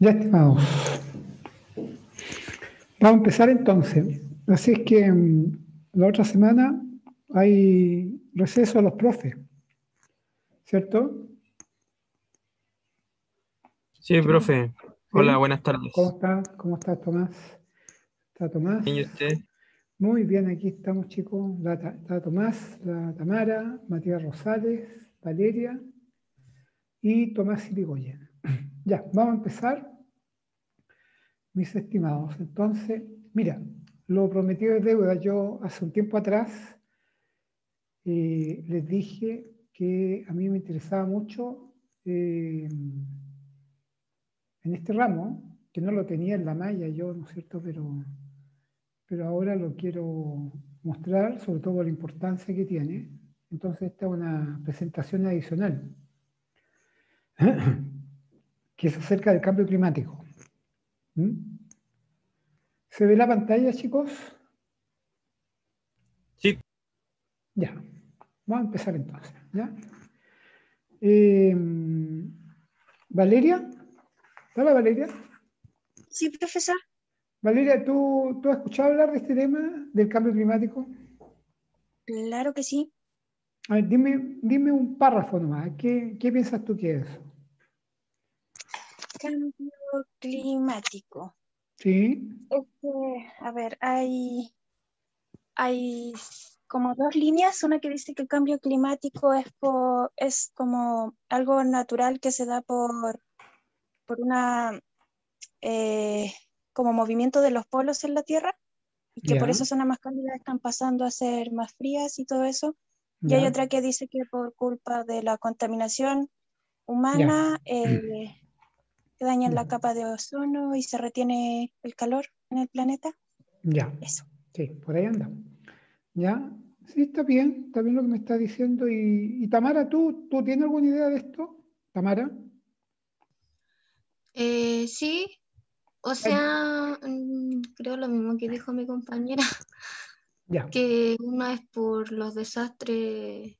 Ya, estimados. Vamos a empezar entonces. Así es que la otra semana hay receso a los profes, ¿cierto? Sí, ¿Sí? profe. Hola, ¿Sí? buenas ¿Cómo tardes. está? ¿Cómo está Tomás? ¿Está Tomás? ¿Y usted? Muy bien, aquí estamos, chicos. Está Tomás, la Tamara, Matías Rosales, Valeria y Tomás Irigoyen. Ya, vamos a empezar, mis estimados. Entonces, mira, lo prometido es deuda. Yo hace un tiempo atrás les dije que a mí me interesaba mucho en este ramo, que no lo tenía en la malla yo, ¿no es cierto? Pero ahora lo quiero mostrar, sobre todo la importancia que tiene. Entonces esta es una presentación adicional, que es acerca del cambio climático. ¿Mm? ¿Se ve la pantalla, chicos? Sí, Ya, vamos a empezar entonces. ¿Ya? Eh, Valeria, ¿hola Valeria? Sí, profesor. Valeria, ¿tú has escuchado hablar de este tema del cambio climático? Claro que sí. A ver, dime un párrafo nomás. ¿Qué piensas tú que es eso? Cambio climático. Sí, A ver, hay como dos líneas. Una que dice que el cambio climático es como algo natural que se da por una como movimiento de los polos en la Tierra y que por ya, eso zonas más cálidas están pasando a ser más frías y todo eso. Y hay ya, otra que dice que por culpa de la contaminación ya, humana que dañan ya, la capa de ozono y se retiene el calor en el planeta. ya. Eso. Sí, por ahí anda. ¿Ya? Sí, está bien lo que me estás diciendo. Y Tamara, ¿tú tienes alguna idea de esto? Tamara. Sí, o Ah, sea, creo lo mismo que dijo mi compañera, ya, que una es por los desastres,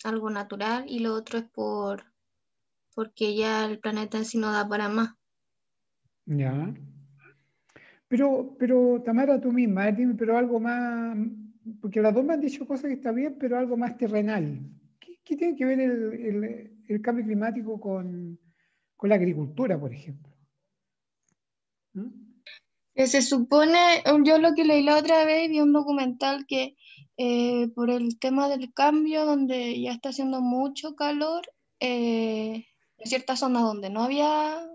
algo natural, y lo otro es porque ya el planeta en sí no da para más. ya. Pero Tamara, tú misma, dime, pero algo más, porque las dos me han dicho cosas que está bien, pero algo más terrenal. ¿Qué tiene que ver el cambio climático con la agricultura, por ejemplo? ¿Mm? Se supone, yo lo que leí la otra vez, vi un documental que por el tema del cambio, donde ya está haciendo mucho calor, en ciertas zonas donde no había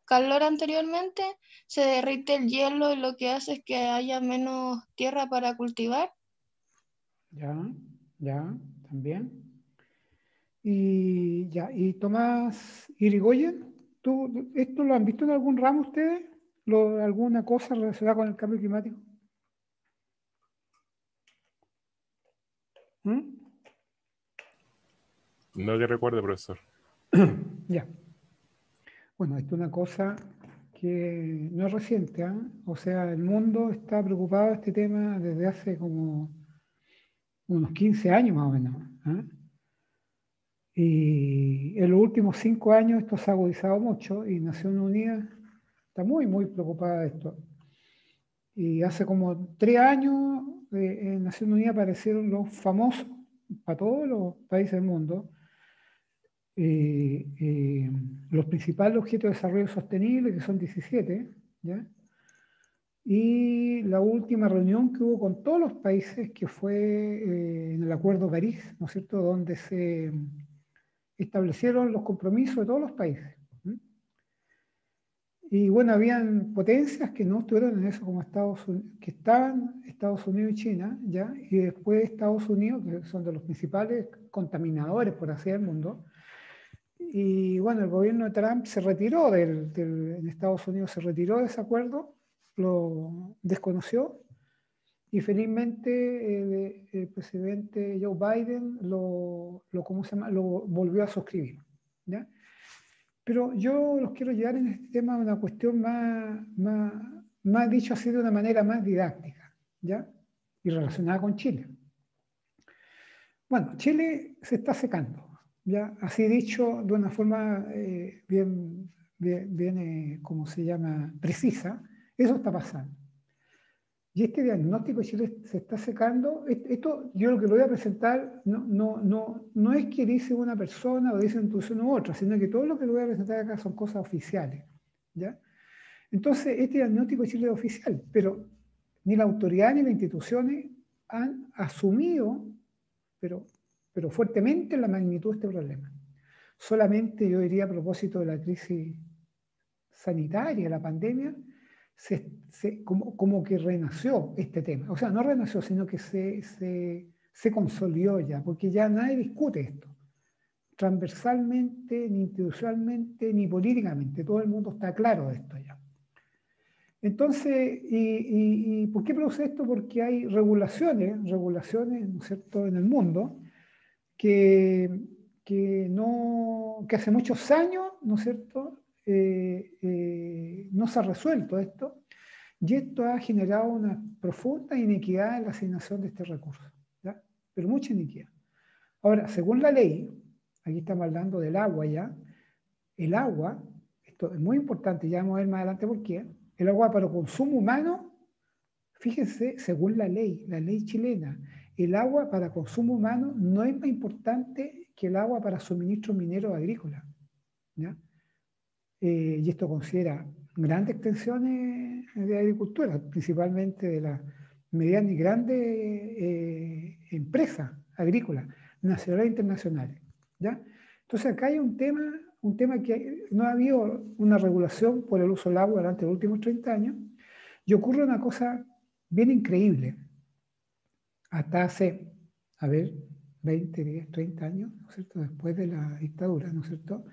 calor anteriormente, se derrite el hielo y lo que hace es que haya menos tierra para cultivar. Ya, ya, también. Y ya, y Tomás Irigoyen, ¿esto lo han visto en algún ramo ustedes? ¿Alguna cosa relacionada con el cambio climático? ¿Mm? No que recuerde, profesor. Ya. Bueno, esto es una cosa que no es reciente, ¿ah? O sea, el mundo está preocupado de este tema desde hace como unos 15 años más o menos, ¿ah? Y en los últimos 5 años esto se ha agudizado mucho y Naciones Unidas está muy preocupada de esto. Y hace como 3 años en Naciones Unidas aparecieron los famosos, para todos los países del mundo, los principales objetos de desarrollo sostenible, que son 17, ¿ya? Y la última reunión que hubo con todos los países, que fue en el Acuerdo de París, ¿no es cierto?, donde se establecieron los compromisos de todos los países. ¿Mm? Y bueno, habían potencias que no estuvieron en eso, como Estados Unidos, que estaban Estados Unidos y China, ¿ya? Y después Estados Unidos, que son de los principales contaminadores, por así del mundo. Y bueno, el gobierno de Trump se retiró en Estados Unidos se retiró de ese acuerdo, lo desconoció y felizmente el presidente Joe Biden ¿cómo se llama? Lo volvió a suscribir, ¿ya? Pero yo los quiero llevar en este tema a una cuestión más dicho así de una manera más didáctica, ¿ya? Y relacionada con Chile. Bueno, Chile se está secando, ¿ya? Así dicho, de una forma bien ¿cómo se llama?, precisa, eso está pasando. Y este diagnóstico de Chile se está secando. Esto yo lo que lo voy a presentar no es que dice una persona o dice una institución u otra, sino que todo lo que lo voy a presentar acá son cosas oficiales, ¿ya? Entonces, este diagnóstico de Chile es oficial, pero ni la autoridad ni las instituciones han asumido, pero fuertemente, la magnitud de este problema. Solamente yo diría, a propósito de la crisis sanitaria, la pandemia, como que renació este tema. O sea, no renació, sino que se consolidó ya, porque ya nadie discute esto. Transversalmente, ni institucionalmente, ni políticamente. Todo el mundo está claro de esto ya. Entonces, ¿y por qué produce esto? Porque hay regulaciones, ¿no es cierto?, en el mundo, que hace muchos años, ¿no es cierto?, no se ha resuelto esto, y esto ha generado una profunda inequidad en la asignación de este recurso, ¿ya? Pero mucha inequidad. Ahora, según la ley, aquí estamos hablando del agua ya, el agua, esto es muy importante, ya vamos a ver más adelante por qué, el agua para consumo humano, fíjense, según la ley chilena, el agua para consumo humano no es más importante que el agua para suministro minero agrícola, ¿ya? Y esto considera grandes extensiones de agricultura, principalmente de las medianas y grandes empresas agrícolas, nacionales e internacionales, ¿ya? Entonces acá hay un tema que no ha habido una regulación por el uso del agua durante los últimos 30 años, y ocurre una cosa bien increíble. Hasta hace, 20, 10, 30 años, ¿no es cierto?, después de la dictadura, ¿no es cierto?,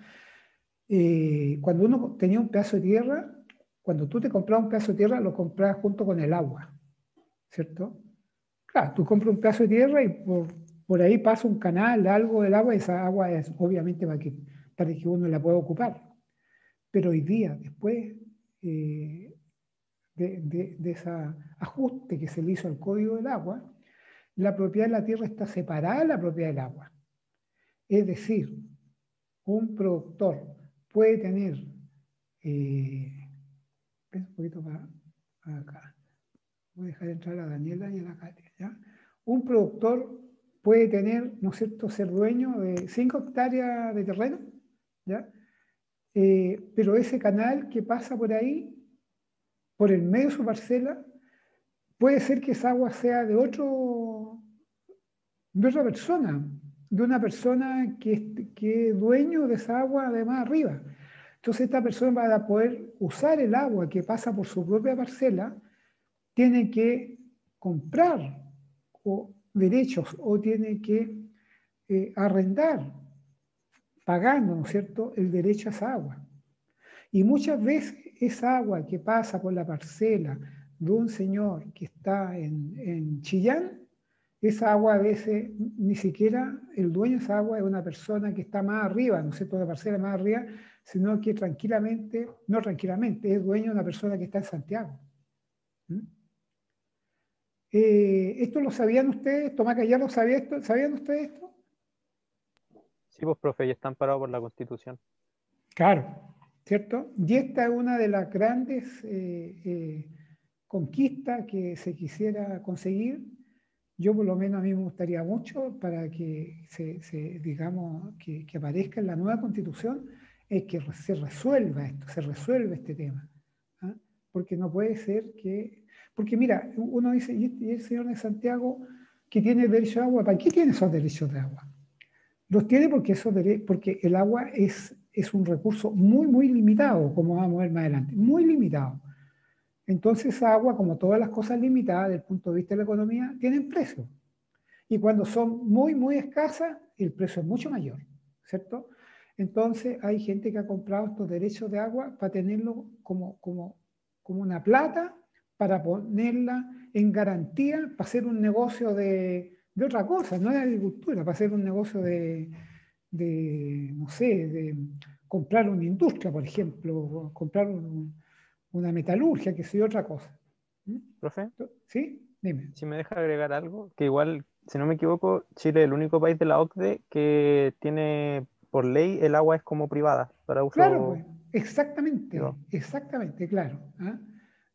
cuando uno tenía un pedazo de tierra, cuando tú te comprabas un pedazo de tierra, lo comprabas junto con el agua, ¿cierto? Claro, tú compras un pedazo de tierra y por ahí pasa un canal, algo del agua, y esa agua es obviamente para que uno la pueda ocupar. Pero hoy día, después de ese ajuste que se le hizo al Código del Agua, la propiedad de la tierra está separada de la propiedad del agua. Es decir, un productor puede tener, un poquito para acá, voy a dejar entrar a Daniela y a la Katia, ¿ya? Un productor puede tener, ¿no es cierto?, ser dueño de 5 hectáreas de terreno, ¿ya? Pero ese canal que pasa por ahí, por el medio de su parcela, puede ser que esa agua sea de otra persona, de una persona que es dueño de esa agua de más arriba. Entonces esta persona, para poder usar el agua que pasa por su propia parcela, tiene que comprar derechos o tiene que arrendar, pagando, ¿no es cierto?, el derecho a esa agua. Y muchas veces esa agua que pasa por la parcela de un señor que está en Chillán, esa agua a veces ni siquiera el dueño de esa agua es una persona que está más arriba, ¿no es cierto?, de la parcela más arriba, sino que no tranquilamente, es dueño de una persona que está en Santiago. ¿Mm? ¿Esto lo sabían ustedes? Tomás Gallardo, ¿sabía esto? ¿Sabían ustedes esto? Sí, pues, profe, ya están parados por la Constitución. Claro, ¿cierto? Y esta es una de las grandes conquistas que se quisiera conseguir. Yo, por lo menos, a mí me gustaría mucho para que digamos, que aparezca en la nueva Constitución, es que se resuelva esto, se resuelva este tema. ¿Ah? Porque no puede ser que... Porque mira, uno dice, ¿y el señor de Santiago que tiene derecho a agua? ¿Para qué tiene esos derechos de agua? Los tiene porque el agua es un recurso muy, muy limitado, como vamos a ver más adelante, muy limitado. Entonces esa agua, como todas las cosas limitadas desde el punto de vista de la economía, tienen precio. Y cuando son muy, muy escasas, el precio es mucho mayor, ¿cierto? Entonces hay gente que ha comprado estos derechos de agua para tenerlo como una plata, para ponerla en garantía, para hacer un negocio de otra cosa, no de agricultura, para hacer un negocio no sé, de comprar una industria, por ejemplo, comprar una metalurgia, que sea otra cosa. Profe, ¿Sí? Dime. si me deja agregar algo, que igual, si no me equivoco, Chile es el único país de la OCDE que tiene, por ley, el agua es como privada, para uso... Claro, pues. Exactamente, Yo. exactamente, claro. ¿Ah?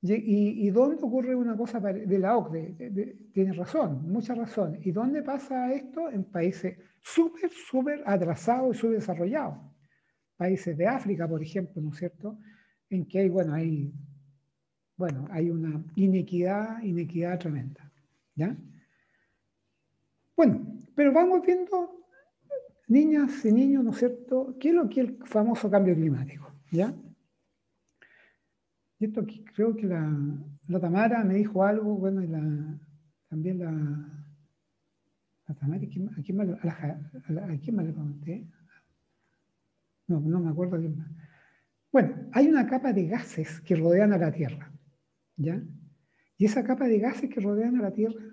¿Y dónde ocurre una cosa de la OCDE? Tiene razón, mucha razón. ¿Y dónde pasa esto? En países súper atrasados y subdesarrollados. Países de África, por ejemplo, ¿no es cierto? En que hay, hay una inequidad tremenda. ¿Ya? Bueno, pero vamos viendo, niñas y niños, ¿no es cierto? ¿Qué es lo que es el famoso cambio climático? ¿Ya? Y esto aquí, creo que la Tamara me dijo algo, bueno, y también la Tamara, ¿a quién más, a quién más le comenté? No me acuerdo quién más. Bueno, hay una capa de gases que rodean a la Tierra, ¿ya? Y esa capa de gases que rodean a la Tierra,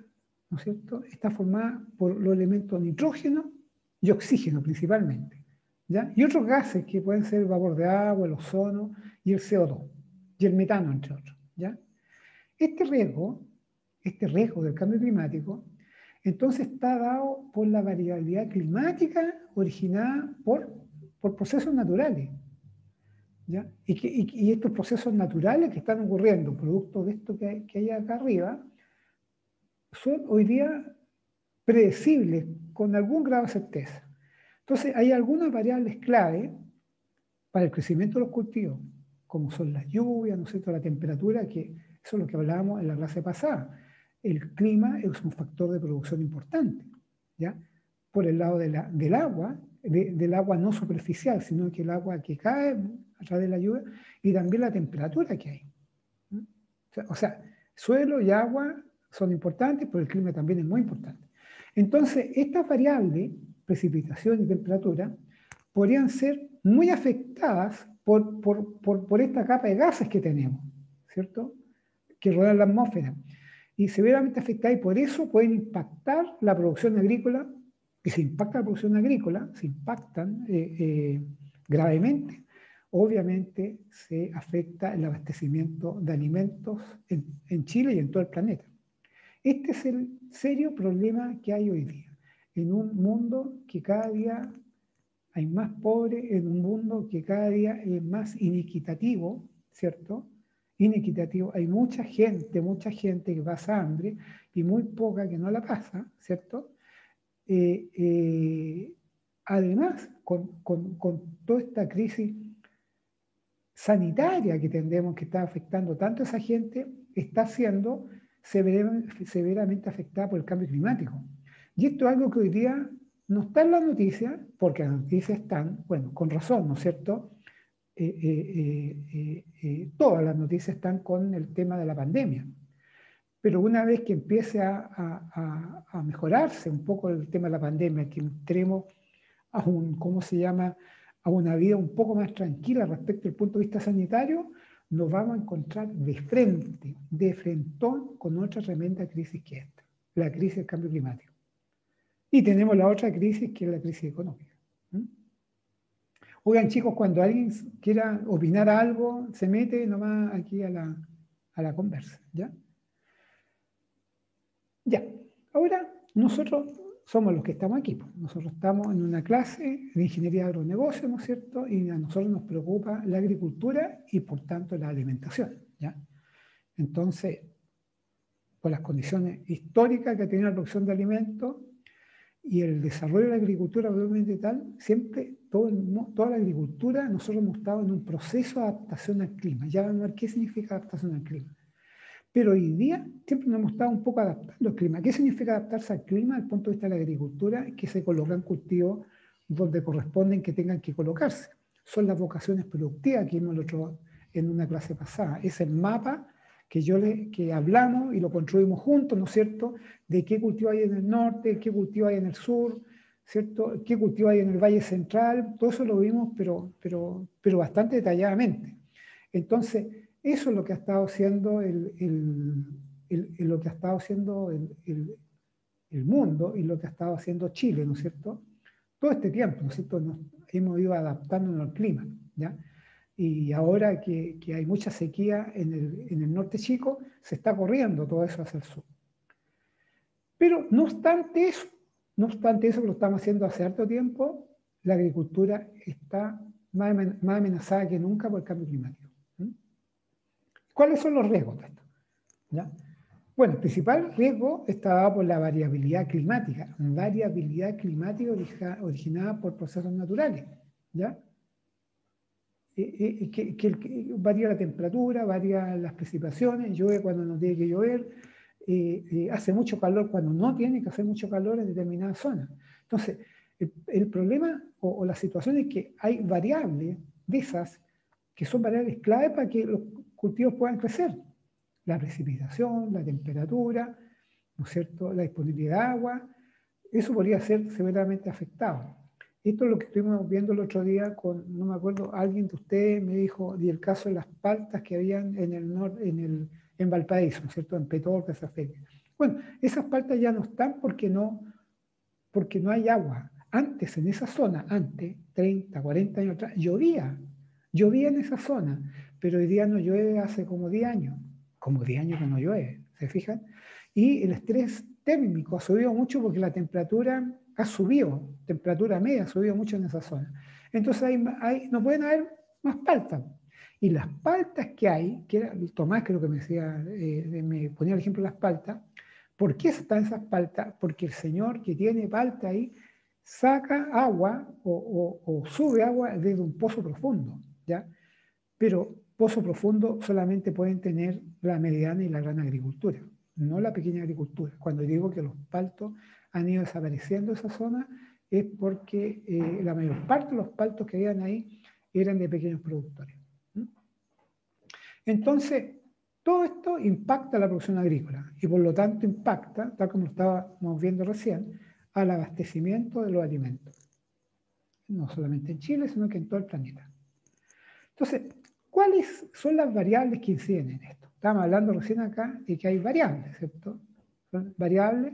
¿no es cierto?, está formada por los elementos nitrógeno y oxígeno principalmente, ¿ya? Y otros gases que pueden ser el vapor de agua, el ozono y el CO2, y el metano, entre otros, ¿ya? Este riesgo del cambio climático, entonces está dado por la variabilidad climática originada por procesos naturales, ¿ya? Y estos procesos naturales que están ocurriendo, producto de esto que hay acá arriba, son hoy día predecibles con algún grado de certeza. Entonces, hay algunas variables clave para el crecimiento de los cultivos, como son las lluvias, ¿no es cierto?, la temperatura, que eso es lo que hablábamos en la clase pasada. El clima es un factor de producción importante, ¿ya? Por el lado del agua, del agua no superficial, sino que el agua que cae a través de la lluvia, y también la temperatura que hay. O sea, suelo y agua son importantes, pero el clima también es muy importante. Entonces, estas variables, precipitación y temperatura, podrían ser muy afectadas por esta capa de gases que tenemos, ¿cierto?, que rodean la atmósfera. Y severamente afectadas, y por eso pueden impactar la producción agrícola. Y si impacta la producción agrícola, se impactan gravemente, obviamente se afecta el abastecimiento de alimentos en Chile y en todo el planeta. Este es el serio problema que hay hoy día, en un mundo que cada día hay más pobres, en un mundo que cada día es más inequitativo, ¿cierto? Inequitativo. Hay mucha gente que pasa hambre y muy poca que no la pasa, ¿cierto? Además, con toda esta crisis sanitaria que tendremos, que está afectando tanto a esa gente, está siendo severamente afectada por el cambio climático. Y esto es algo que hoy día no está en las noticias, porque las noticias están, bueno, con razón, ¿no es cierto? Todas las noticias están con el tema de la pandemia. Pero una vez que empiece a mejorarse un poco el tema de la pandemia, que entremos a ¿cómo se llama?, a una vida un poco más tranquila respecto al punto de vista sanitario, nos vamos a encontrar de frentón, con otra tremenda crisis que esta, la crisis del cambio climático. Y tenemos la otra crisis, que es la crisis económica. Oigan, chicos, cuando alguien quiera opinar algo, se mete nomás aquí a la conversa, ¿ya? Ya, ahora nosotros somos los que estamos aquí. Nosotros estamos en una clase de ingeniería de agronegocio, ¿no es cierto? Y a nosotros nos preocupa la agricultura y por tanto la alimentación, ¿ya? Entonces, por las condiciones históricas que tiene la producción de alimentos y el desarrollo de la agricultura obviamente tal, siempre, toda la agricultura, nosotros hemos estado en un proceso de adaptación al clima. Ya vamos a ver qué significa adaptación al clima. Pero hoy día siempre nos hemos estado un poco adaptando al clima. ¿Qué significa adaptarse al clima desde el punto de vista de la agricultura? Que se colocan cultivos donde corresponden que tengan que colocarse. Son las vocaciones productivas que vimos en una clase pasada. Es el mapa que hablamos y lo construimos juntos, ¿no es cierto?, de qué cultivo hay en el norte, qué cultivo hay en el sur, ¿cierto?, qué cultivo hay en el Valle Central. Todo eso lo vimos, pero bastante detalladamente. Entonces, eso es lo que ha estado haciendo lo que ha estado haciendo el mundo y lo que ha estado haciendo Chile, ¿no es cierto? Todo este tiempo, ¿no es cierto? Nos hemos ido adaptándonos al clima, ¿ya? Y ahora que hay mucha sequía en el norte chico, se está corriendo todo eso hacia el sur. Pero no obstante eso que lo estamos haciendo hace harto tiempo, la agricultura está más amenazada que nunca por el cambio climático. ¿Cuáles son los riesgos de esto? ¿Ya? Bueno, el principal riesgo está dado por la variabilidad climática originada por procesos naturales, ¿ya? Que varía la temperatura, varía las precipitaciones, llueve cuando no tiene que llover, hace mucho calor cuando no tiene que hacer mucho calor en determinadas zonas. Entonces, el problema o la situación es que hay variables de esas que son variables clave para que los cultivos puedan crecer. La precipitación, la temperatura, ¿no es cierto?, la disponibilidad de agua, eso podría ser severamente afectado. Esto es lo que estuvimos viendo el otro día con, no me acuerdo, alguien de ustedes me dijo, y el caso de las paltas que habían en Valparaíso, ¿no es cierto?, en Petorca, esa feria. Bueno, esas paltas ya no están porque no hay agua. Antes, en esa zona, antes, 30, 40 años atrás, llovía en esa zona, pero hoy día no llueve hace como 10 años. Como 10 años que no llueve, ¿se fijan? Y el estrés térmico ha subido mucho porque la temperatura ha subido, temperatura media ha subido mucho en esa zona. Entonces no pueden haber más paltas. Y las paltas que hay, que era Tomás creo que me decía, me ponía el ejemplo de las paltas, ¿por qué están esas paltas? Porque el señor que tiene palta ahí saca agua o sube agua desde un pozo profundo, ¿ya? Pero pozo profundo solamente pueden tener la mediana y la gran agricultura, no la pequeña agricultura. Cuando digo que los paltos han ido desapareciendo de esa zona es porque la mayor parte de los paltos que habían ahí eran de pequeños productores. Entonces, todo esto impacta la producción agrícola y por lo tanto impacta, tal como lo estábamos viendo recién, al abastecimiento de los alimentos. No solamente en Chile, sino que en todo el planeta. Entonces, ¿cuáles son las variables que inciden en esto? Estábamos hablando recién acá de que hay variables, ¿cierto? Son variables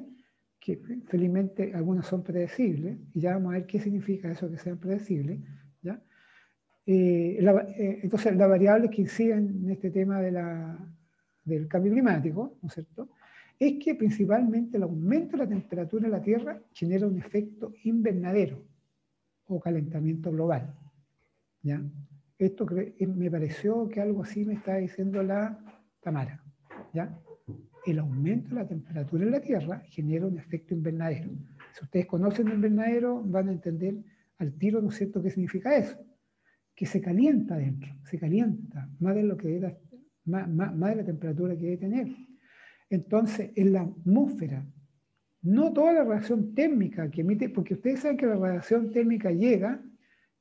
que felizmente algunas son predecibles, y ya vamos a ver qué significa eso que sean predecibles, ¿ya? Entonces, las variables que inciden en este tema del cambio climático, ¿no es cierto?, es que principalmente el aumento de la temperatura en la Tierra genera un efecto invernadero o calentamiento global, ¿ya? Esto me pareció que algo así me estaba diciendo la Tamara, ¿ya? El aumento de la temperatura en la Tierra genera un efecto invernadero. Si ustedes conocen el invernadero, van a entender al tiro, ¿no es cierto?, qué significa eso. Que se calienta dentro, se calienta más de lo que era, más de la temperatura que debe tener. Entonces, en la atmósfera, no toda la radiación térmica que emite, porque ustedes saben que la radiación térmica llega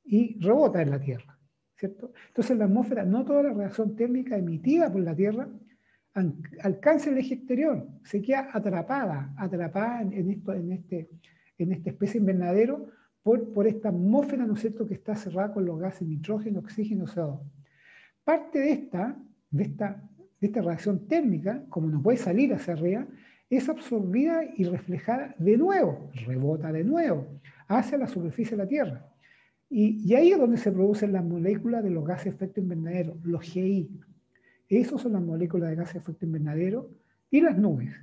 y rebota en la Tierra, ¿cierto? Entonces, en la atmósfera, no toda la radiación térmica emitida por la Tierra alcanza el eje exterior, se queda atrapada en esta especie de invernadero por esta atmósfera, ¿no es cierto?, que está cerrada con los gases nitrógeno, oxígeno, CO2. Parte de esta radiación térmica, como no puede salir hacia arriba, es absorbida y reflejada de nuevo, rebota de nuevo, hacia la superficie de la Tierra. Y ahí es donde se producen las moléculas de los gases de efecto invernadero, los GI. Esas son las moléculas de gases de efecto invernadero y las nubes,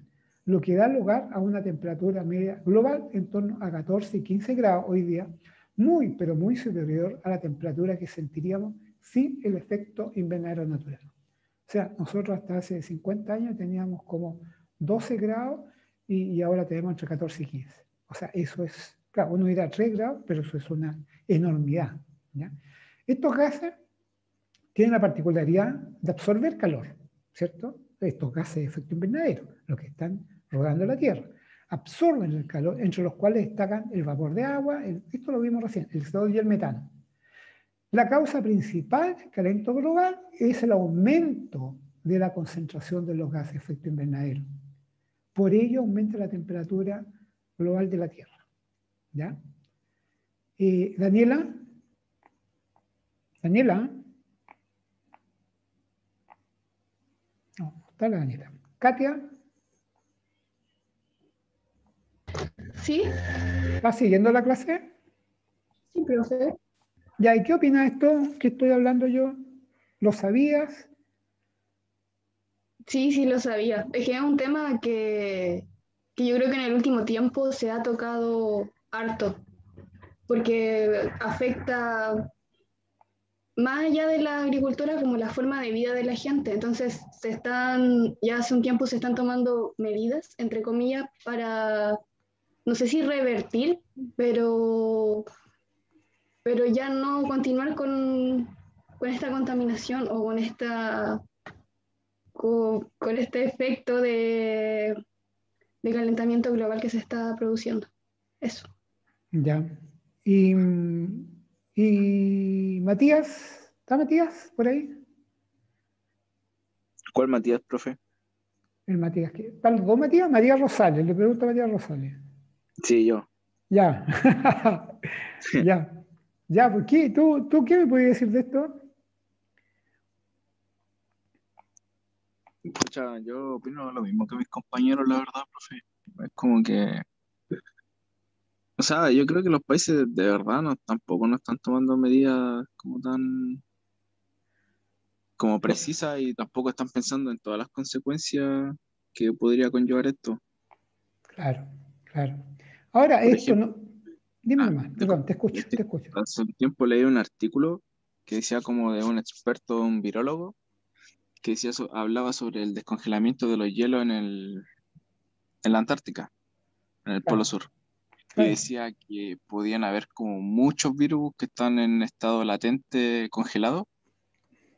lo que da lugar a una temperatura media global en torno a 14 y 15 grados hoy día, muy, pero muy superior a la temperatura que sentiríamos sin el efecto invernadero natural. O sea, nosotros hasta hace 50 años teníamos como 12 grados y ahora tenemos entre 14 y 15. O sea, eso es, claro, uno dirá 3 grados, pero eso es una enormidad, ¿ya? Estos gases tienen la particularidad de absorber calor, ¿cierto? Estos gases de efecto invernadero, los que están rodando la Tierra, absorben el calor, entre los cuales destacan el vapor de agua, esto lo vimos recién, el CO2 y el metano. La causa principal del calentamiento global es el aumento de la concentración de los gases de efecto invernadero. Por ello aumenta la temperatura global de la Tierra. ¿Ya? Daniela. No, está la Daniela. Katia. ¿Sí? ¿Estás siguiendo la clase? Sí, profe. Ya, ¿y qué opinas de esto que estoy hablando yo? ¿Lo sabías? Sí, lo sabía. Es que es un tema que yo creo que en el último tiempo se ha tocado harto, porque afecta más allá de la agricultura, como la forma de vida de la gente. Entonces, ya hace un tiempo se están tomando medidas, entre comillas, para, no sé si revertir, pero ya no continuar con esta contaminación o con este efecto de calentamiento global que se está produciendo. Eso. Ya. Y Matías, ¿está Matías por ahí? ¿Cuál Matías, profe? El Matías, ¿están los dos Matías? Matías Rosales, le pregunto a Matías Rosales. Sí, yo. Ya. Ya. Ya, ¿por qué? ¿Tú qué me puedes decir de esto? Escucha, yo opino lo mismo que mis compañeros, la verdad, profe. Es como que, o sea, yo creo que los países de verdad tampoco no están tomando medidas como tan como precisas y tampoco están pensando en todas las consecuencias que podría conllevar esto. Claro, claro. Ahora, Por esto ejemplo, no. Dime ah, nomás, perdón, te escucho, es que te escucho. hace un tiempo leí un artículo que decía como de un experto, un virólogo, que decía hablaba sobre el descongelamiento de los hielos en la Antártica, en el Polo Claro, Sur. Y claro, decía que podían haber como muchos virus que están en estado latente congelado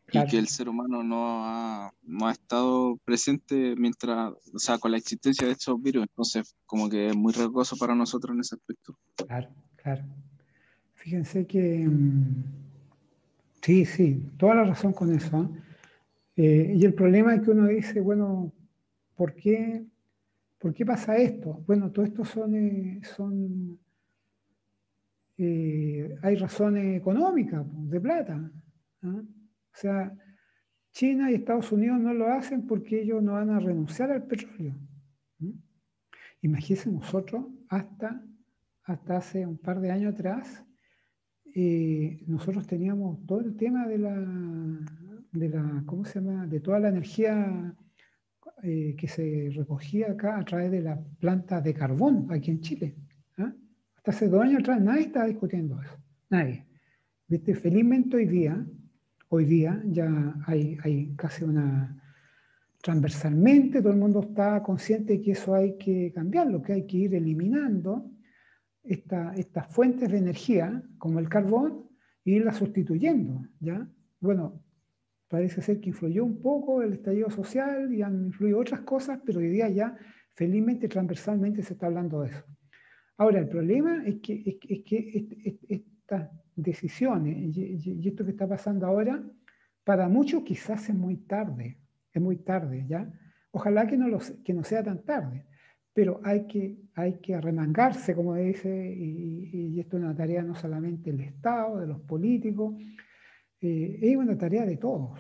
y claro. que el ser humano no ha estado presente mientras, o sea, con la existencia de estos virus. Entonces, como que es muy riesgoso para nosotros en ese aspecto. Claro, claro. Fíjense que sí, sí, toda la razón con eso. ¿Eh? Y el problema es que uno dice, bueno, ¿por qué, ¿por qué pasa esto? Bueno, todo esto hay razones económicas, pues, de plata. ¿Ah? O sea, China y Estados Unidos no lo hacen porque ellos no van a renunciar al petróleo. ¿Mm? Imagínense nosotros hasta hace un par de años atrás, nosotros teníamos todo el tema ¿cómo se llama? De toda la energía que se recogía acá a través de las plantas de carbón aquí en Chile. ¿Ah? Hasta hace 2 años atrás nadie estaba discutiendo eso. Nadie. ¿Viste? Felizmente hoy día ya hay casi transversalmente, todo el mundo está consciente de que eso hay que cambiarlo, que hay que ir eliminando estas fuentes de energía, como el carbón, e irlas sustituyendo, ¿ya? Bueno, parece ser que influyó un poco el estallido social y han influido otras cosas, pero hoy día ya, felizmente, transversalmente se está hablando de eso. Ahora, el problema es que estas decisiones y esto que está pasando ahora, para muchos quizás es muy tarde, ¿ya? Ojalá que no sea tan tarde, pero hay que arremangarse, como dice, y esto es una tarea no solamente del Estado, de los políticos, es una tarea de todos,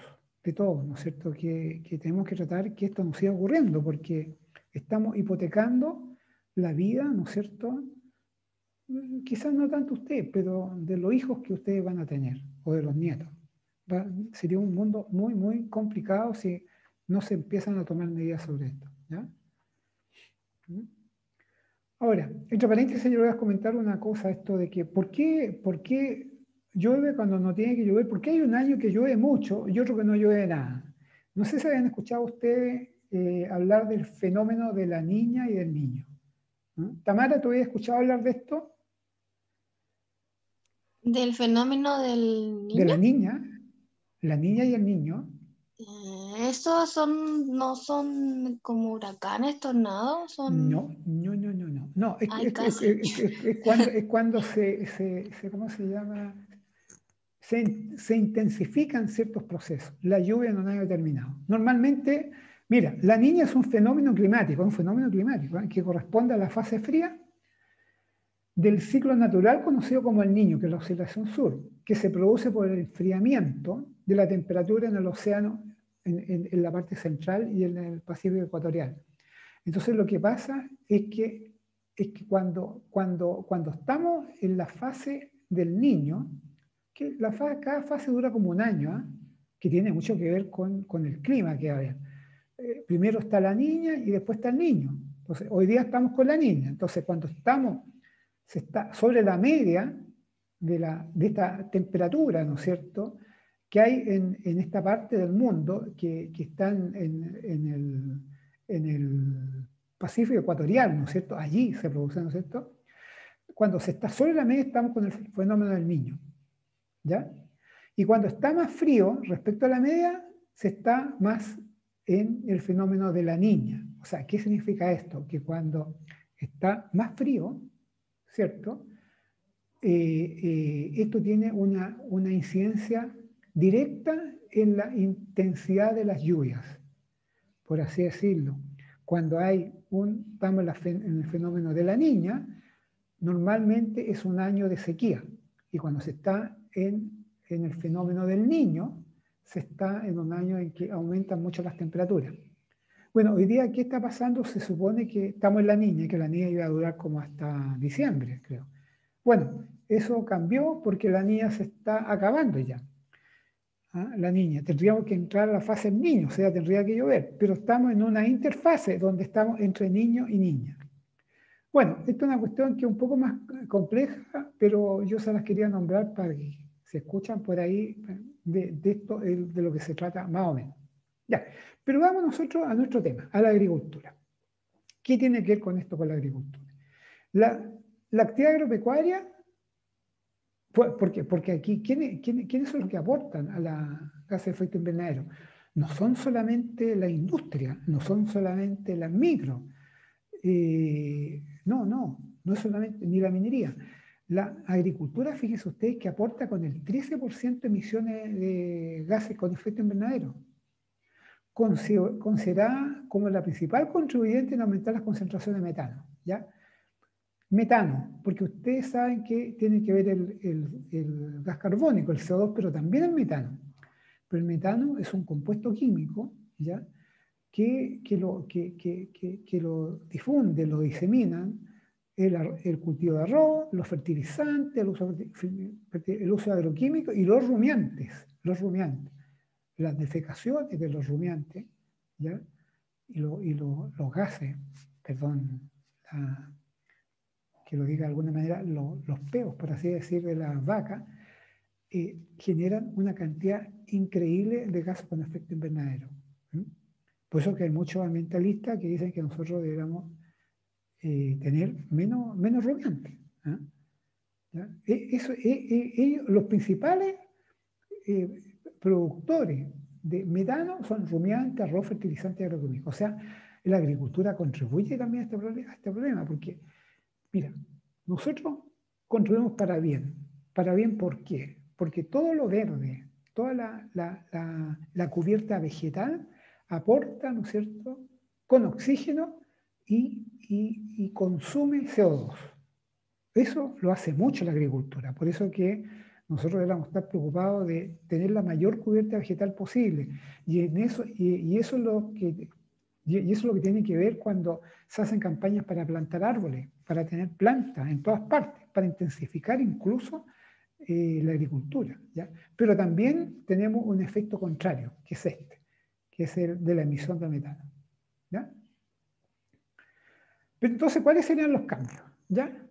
¿no es cierto? Que tenemos que tratar que esto no siga ocurriendo, porque estamos hipotecando la vida, ¿no es cierto? Quizás no tanto usted, pero de los hijos que ustedes van a tener o de los nietos. Sería un mundo muy, muy complicado si no se empiezan a tomar medidas sobre esto. ¿Ya? ¿Mm? Ahora, entre paréntesis, yo voy a comentar una cosa, esto de que por qué llueve cuando no tiene que llover? ¿Por qué hay un año que llueve mucho y otro que no llueve nada? No sé si habían escuchado ustedes hablar del fenómeno de la niña y del niño. ¿Mm? Tamara, ¿tú habías escuchado hablar de esto? ¿Del fenómeno del De niño? la niña y el niño. ¿Esos no son como huracanes, tornados? No, Son... no, no, no, no. No, Ay, casi. es cuando ¿cómo se llama? Se intensifican ciertos procesos. La lluvia en un año determinado. Normalmente, mira, la niña es un fenómeno climático, que corresponde a la fase fría del ciclo natural conocido como el Niño, que es la oscilación sur, que se produce por el enfriamiento de la temperatura en el océano, en la parte central y en el Pacífico ecuatorial. Entonces lo que pasa es que cuando estamos en la fase del Niño, que cada fase dura como un año, ¿eh? Que tiene mucho que ver con el clima que va a haber. Primero está la niña y después está el niño. Entonces, hoy día estamos con la niña. Entonces, cuando se está sobre la media de esta temperatura, ¿no es cierto? que hay en esta parte del mundo que están en el Pacífico ecuatorial, ¿no es cierto? Allí se produce, ¿no es cierto? Cuando se está sobre la media estamos con el fenómeno del Niño, ¿ya? Y cuando está más frío respecto a la media, se está más en el fenómeno de la Niña. O sea, ¿qué significa esto? Que cuando está más frío, ¿cierto? Esto tiene una incidencia directa en la intensidad de las lluvias, por así decirlo. Cuando estamos en el fenómeno de la Niña, normalmente es un año de sequía. Y cuando se está en el fenómeno del Niño, se está en un año en que aumentan mucho las temperaturas. Bueno, hoy día, ¿qué está pasando? Se supone que estamos en la Niña y que la Niña iba a durar como hasta diciembre, creo. Bueno, eso cambió porque la Niña se está acabando ya. ¿Ah? La Niña. Tendríamos que entrar a la fase Niño, o sea, tendría que llover, pero estamos en una interfase donde estamos entre niño y niña. Bueno, esta es una cuestión que es un poco más compleja, pero yo se las quería nombrar para que se escuchan por ahí de esto, de lo que se trata más o menos. Ya, pero vamos nosotros a nuestro tema, a la agricultura. ¿Qué tiene que ver con esto, con la agricultura? La actividad agropecuaria, ¿por qué? Porque aquí, ¿quiénes son los que aportan a la gases de efecto invernadero? No son solamente la industria, no son solamente las micro. No es solamente, ni la minería. La agricultura, fíjense ustedes, que aporta con el 13% de emisiones de gases con efecto invernadero. Considerada como la principal contribuyente en aumentar las concentraciones de metano, ¿ya? Metano, porque ustedes saben que tiene que ver el gas carbónico, el CO2, pero también el metano. Pero el metano es un compuesto químico, ¿ya? Que lo difunden, lo diseminan el cultivo de arroz, los fertilizantes, el uso agroquímico y los rumiantes, las defecaciones de los rumiantes, ¿ya? Y los gases, perdón, que lo diga de alguna manera, los peos, por así decir, de las vacas, generan una cantidad increíble de gases con efecto invernadero. Por eso que hay muchos ambientalistas que dicen que nosotros deberíamos tener menos rumiantes. ¿Ya? Los principales productores de metano son rumiantes, arroz, fertilizantes agroquímicos. O sea, la agricultura contribuye también a este problema, porque, mira, nosotros contribuimos para bien. ¿Para bien por qué? Porque todo lo verde, toda la cubierta vegetal aporta, ¿no es cierto?, con oxígeno y consume CO2. Eso lo hace mucho la agricultura, por eso que nosotros deberíamos estar preocupados de tener la mayor cubierta vegetal posible. Y eso es lo que tiene que ver cuando se hacen campañas para plantar árboles, para tener plantas en todas partes, para intensificar incluso la agricultura, ¿ya? Pero también tenemos un efecto contrario, que es que es el de la emisión de metano, ¿ya? Pero entonces, ¿cuáles serían los cambios? ¿Ya?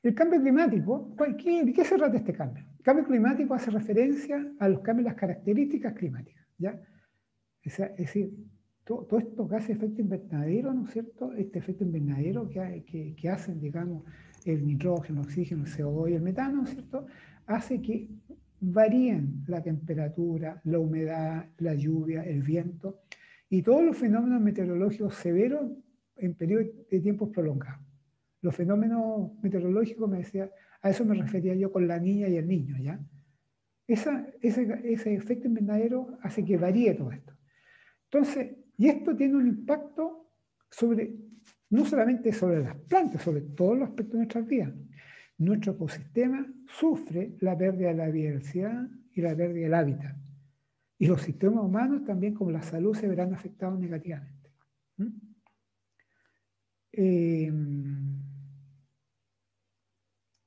El cambio climático, ¿de qué se trata este cambio? El cambio climático hace referencia a los cambios en las características climáticas, ¿ya? Es decir, todos estos gases de efecto invernadero, ¿no es cierto? Este efecto invernadero que hacen, digamos, el nitrógeno, el oxígeno, el CO2 y el metano, ¿no es cierto?, hace que varíen la temperatura, la humedad, la lluvia, el viento y todos los fenómenos meteorológicos severos en periodos de tiempos prolongados. Los fenómenos meteorológicos, a eso me refería yo con la niña y el niño, ¿ya? Ese efecto invernadero hace que varíe todo esto. Entonces, y esto tiene un impacto no solamente sobre las plantas, sobre todos los aspectos de nuestras vidas. Nuestro ecosistema sufre la pérdida de la biodiversidad y la pérdida del hábitat. Y los sistemas humanos también, como la salud, se verán afectados negativamente.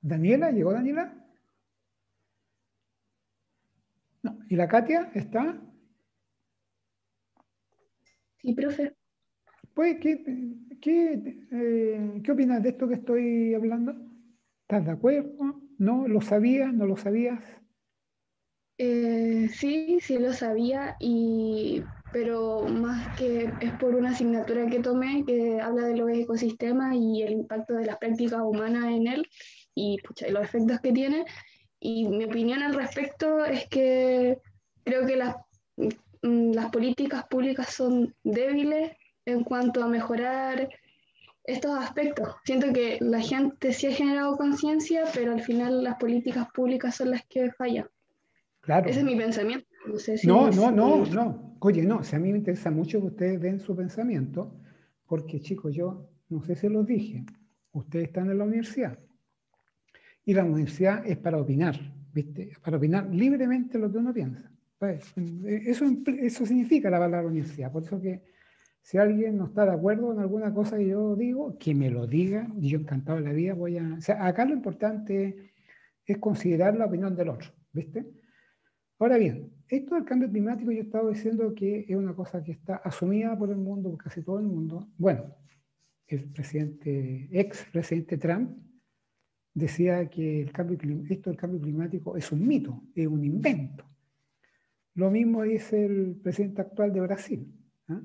¿Daniela? ¿Llegó Daniela? No. ¿Y la Katia está? Sí, profe. Pues, ¿qué opinas de esto que estoy hablando? ¿Estás de acuerdo? ¿No? ¿Lo sabías? ¿No lo sabías? Sí, sí lo sabía, pero más que es por una asignatura que tomé que habla de los ecosistemas y el impacto de las prácticas humanas en él y pucha, y los efectos que tiene. Y mi opinión al respecto es que creo que las políticas públicas son débiles en cuanto a mejorar estos aspectos. Siento que la gente sí ha generado conciencia, pero al final las políticas públicas son las que fallan. Ese es Claro. mi pensamiento. No sé No, si, no, no, si- no. Oye, no, si a mí me interesa mucho que ustedes den su pensamiento, porque chicos, yo no sé si los dije, ustedes están en la universidad y la universidad es para opinar, ¿viste? Para opinar libremente lo que uno piensa. ¿Sabes? Eso significa la palabra universidad. Por eso que si alguien no está de acuerdo en alguna cosa que yo digo, que me lo diga, y yo encantado de la vida voy a... O sea, acá lo importante es considerar la opinión del otro, ¿viste? Ahora bien, esto del cambio climático yo he estado diciendo que es una cosa que está asumida por el mundo, por casi todo el mundo. Bueno, el ex presidente Trump decía que esto del cambio climático es un mito, es un invento. Lo mismo dice el presidente actual de Brasil, ¿ah?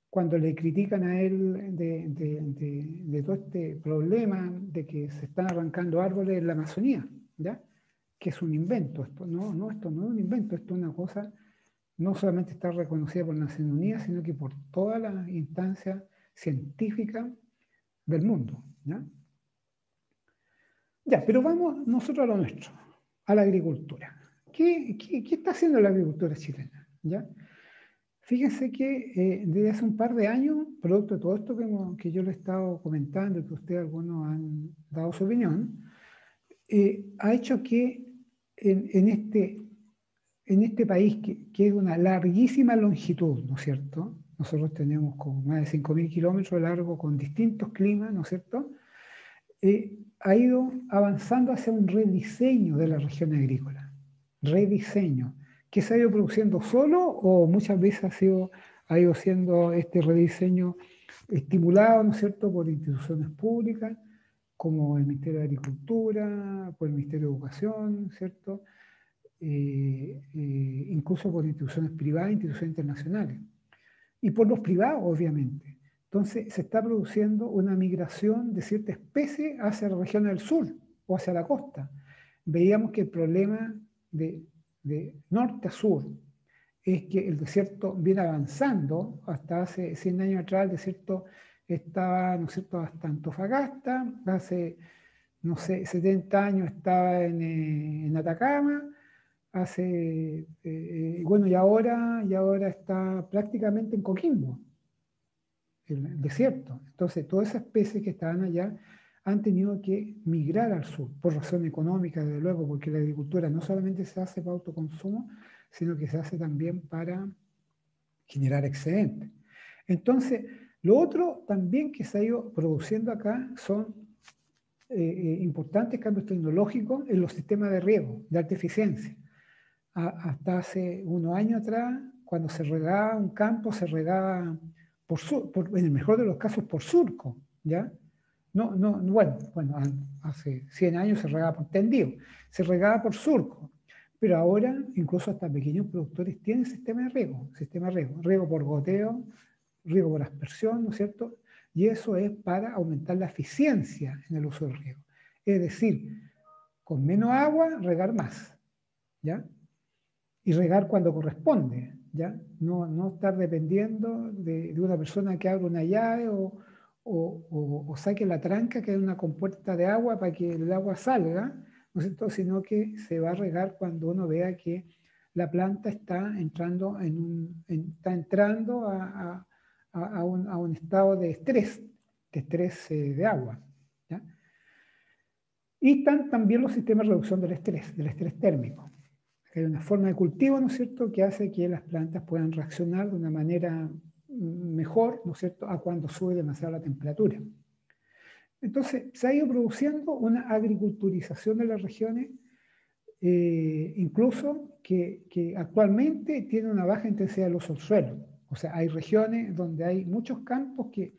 Cuando le critican a él de todo este problema de que se están arrancando árboles en la Amazonía, ¿ya? Que es un invento. Esto no es un invento, esto es una cosa, no solamente está reconocida por Naciones Unidas, sino que por todas las instancias científicas del mundo, ¿ya? Ya, pero vamos nosotros a lo nuestro, a la agricultura. ¿Qué está haciendo la agricultura chilena? ¿Ya? Fíjense que desde hace un par de años, producto de todo esto que yo le he estado comentando y que ustedes algunos han dado su opinión, ha hecho que en este país que es una larguísima longitud, ¿no es cierto? Nosotros tenemos como más de 5.000 kilómetros de largo con distintos climas, ¿no es cierto? Ha ido avanzando hacia un rediseño de la región agrícola. Rediseño. ¿Que se ha ido produciendo solo o muchas veces ha ido siendo este rediseño estimulado, ¿no es cierto?, por instituciones públicas, como el Ministerio de Agricultura, por el Ministerio de Educación, ¿cierto? Incluso por instituciones privadas, instituciones internacionales. Y por los privados, obviamente. Entonces, se está produciendo una migración de cierta especie hacia la región del sur o hacia la costa. Veíamos que el problema de norte a sur es que el desierto viene avanzando. Hasta hace 100 años atrás el desierto estaba, ¿no es cierto?, hasta Antofagasta. Hace, no sé, 70 años estaba en Atacama. Bueno, y ahora está prácticamente en Coquimbo, el desierto. Entonces, todas esas especies que estaban allá han tenido que migrar al sur, por razón económica, desde luego, porque la agricultura no solamente se hace para autoconsumo, sino que se hace también para generar excedentes. Entonces, lo otro también que se ha ido produciendo acá son importantes cambios tecnológicos en los sistemas de riego, de alta eficiencia. Hasta hace unos años atrás, cuando se regaba un campo, se regaba en el mejor de los casos por surco, ¿ya? Bueno, hace 100 años se regaba por tendido, se regaba por surco, pero ahora incluso hasta pequeños productores tienen sistema de riego por goteo, riego por aspersión, ¿no es cierto? Y eso es para aumentar la eficiencia en el uso del riego. Es decir, con menos agua, regar más, ¿ya? Y regar cuando corresponde, ¿ya? No estar dependiendo de una persona que abra una llave o saque la tranca que es una compuerta de agua para que el agua salga, ¿no es cierto? Sino que se va a regar cuando uno vea que la planta está entrando a un estado de estrés de agua, ¿ya? Y están también los sistemas de reducción del estrés térmico. Hay una forma de cultivo, ¿no es cierto?, que hace que las plantas puedan reaccionar de una manera mejor, ¿no es cierto?, a cuando sube demasiado la temperatura. Entonces, se ha ido produciendo una agriculturización de las regiones, incluso que actualmente tiene una baja intensidad del uso del suelo. O sea, hay regiones donde hay muchos campos que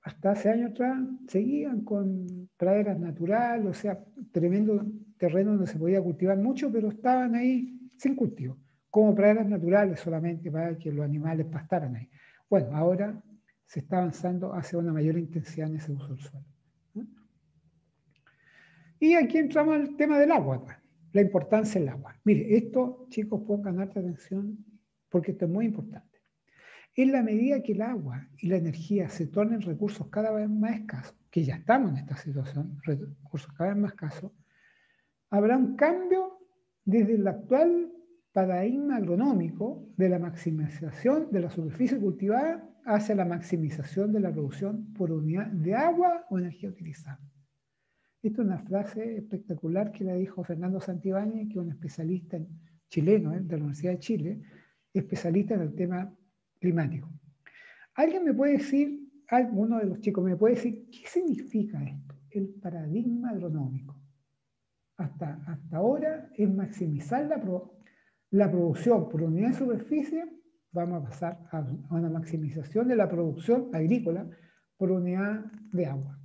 hasta hace años atrás seguían con praderas naturales, o sea, tremendo terreno donde se podía cultivar mucho, pero estaban ahí sin cultivo, como praderas naturales solamente para que los animales pastaran ahí. Bueno, ahora se está avanzando hacia una mayor intensidad en ese uso del suelo. Y aquí entramos al tema del agua, pues, la importancia del agua. Mire, esto, chicos, pongan harta atención porque esto es muy importante. En la medida que el agua y la energía se tornen recursos cada vez más escasos, que ya estamos en esta situación, recursos cada vez más escasos, habrá un cambio desde el actual paradigma agronómico de la maximización de la superficie cultivada hacia la maximización de la producción por unidad de agua o energía utilizada. Esta es una frase espectacular que la dijo Fernando Santibáñez, que es un especialista chileno de la Universidad de Chile, especialista en el tema climático. ¿Alguien me puede decir, alguno de los chicos me puede decir, qué significa esto? El paradigma agronómico. Hasta ahora es maximizar la producción por unidad de superficie, vamos a pasar a una maximización de la producción agrícola por unidad de agua.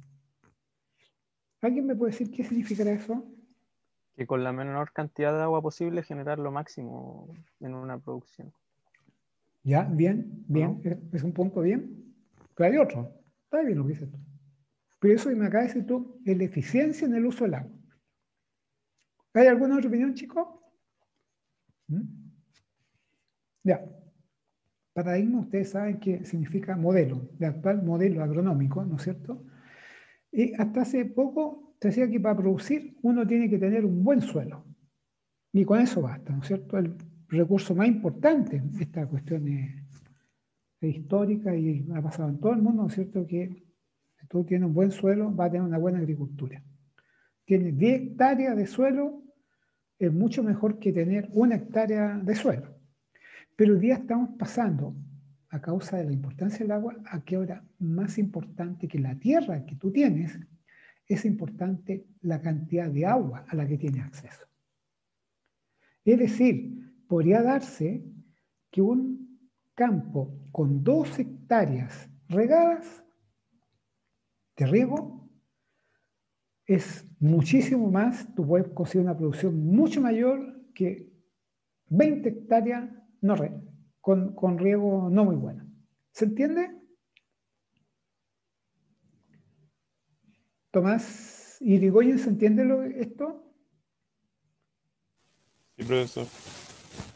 ¿Alguien me puede decir qué significará eso? Que con la menor cantidad de agua posible generar lo máximo en una producción. Ya, bien, bien, ¿no? Es un punto bien. Pero hay otro, está bien lo que dices tú. Pero eso que me acabas de decir tú es la eficiencia en el uso del agua. ¿Hay alguna otra opinión, chicos? Ya. Paradigma, ustedes saben que significa modelo, de actual modelo agronómico, ¿no es cierto? Y hasta hace poco se decía que para producir uno tiene que tener un buen suelo. Y con eso basta, ¿no es cierto? El recurso más importante, esta cuestión es histórica y ha pasado en todo el mundo, ¿no es cierto? Que si tú tienes un buen suelo, vas a tener una buena agricultura. Tienes 10 hectáreas de suelo, es mucho mejor que tener 1 hectárea de suelo. Pero hoy día estamos pasando, a causa de la importancia del agua, a que ahora más importante que la tierra que tú tienes, es importante la cantidad de agua a la que tienes acceso. Es decir, podría darse que un campo con 2 hectáreas regadas de riego es muchísimo más, tú puedes conseguir una producción mucho mayor que 20 hectáreas no con riego no muy bueno. ¿Se entiende? Tomás Irigoyen, ¿se entiende esto? Sí, profesor.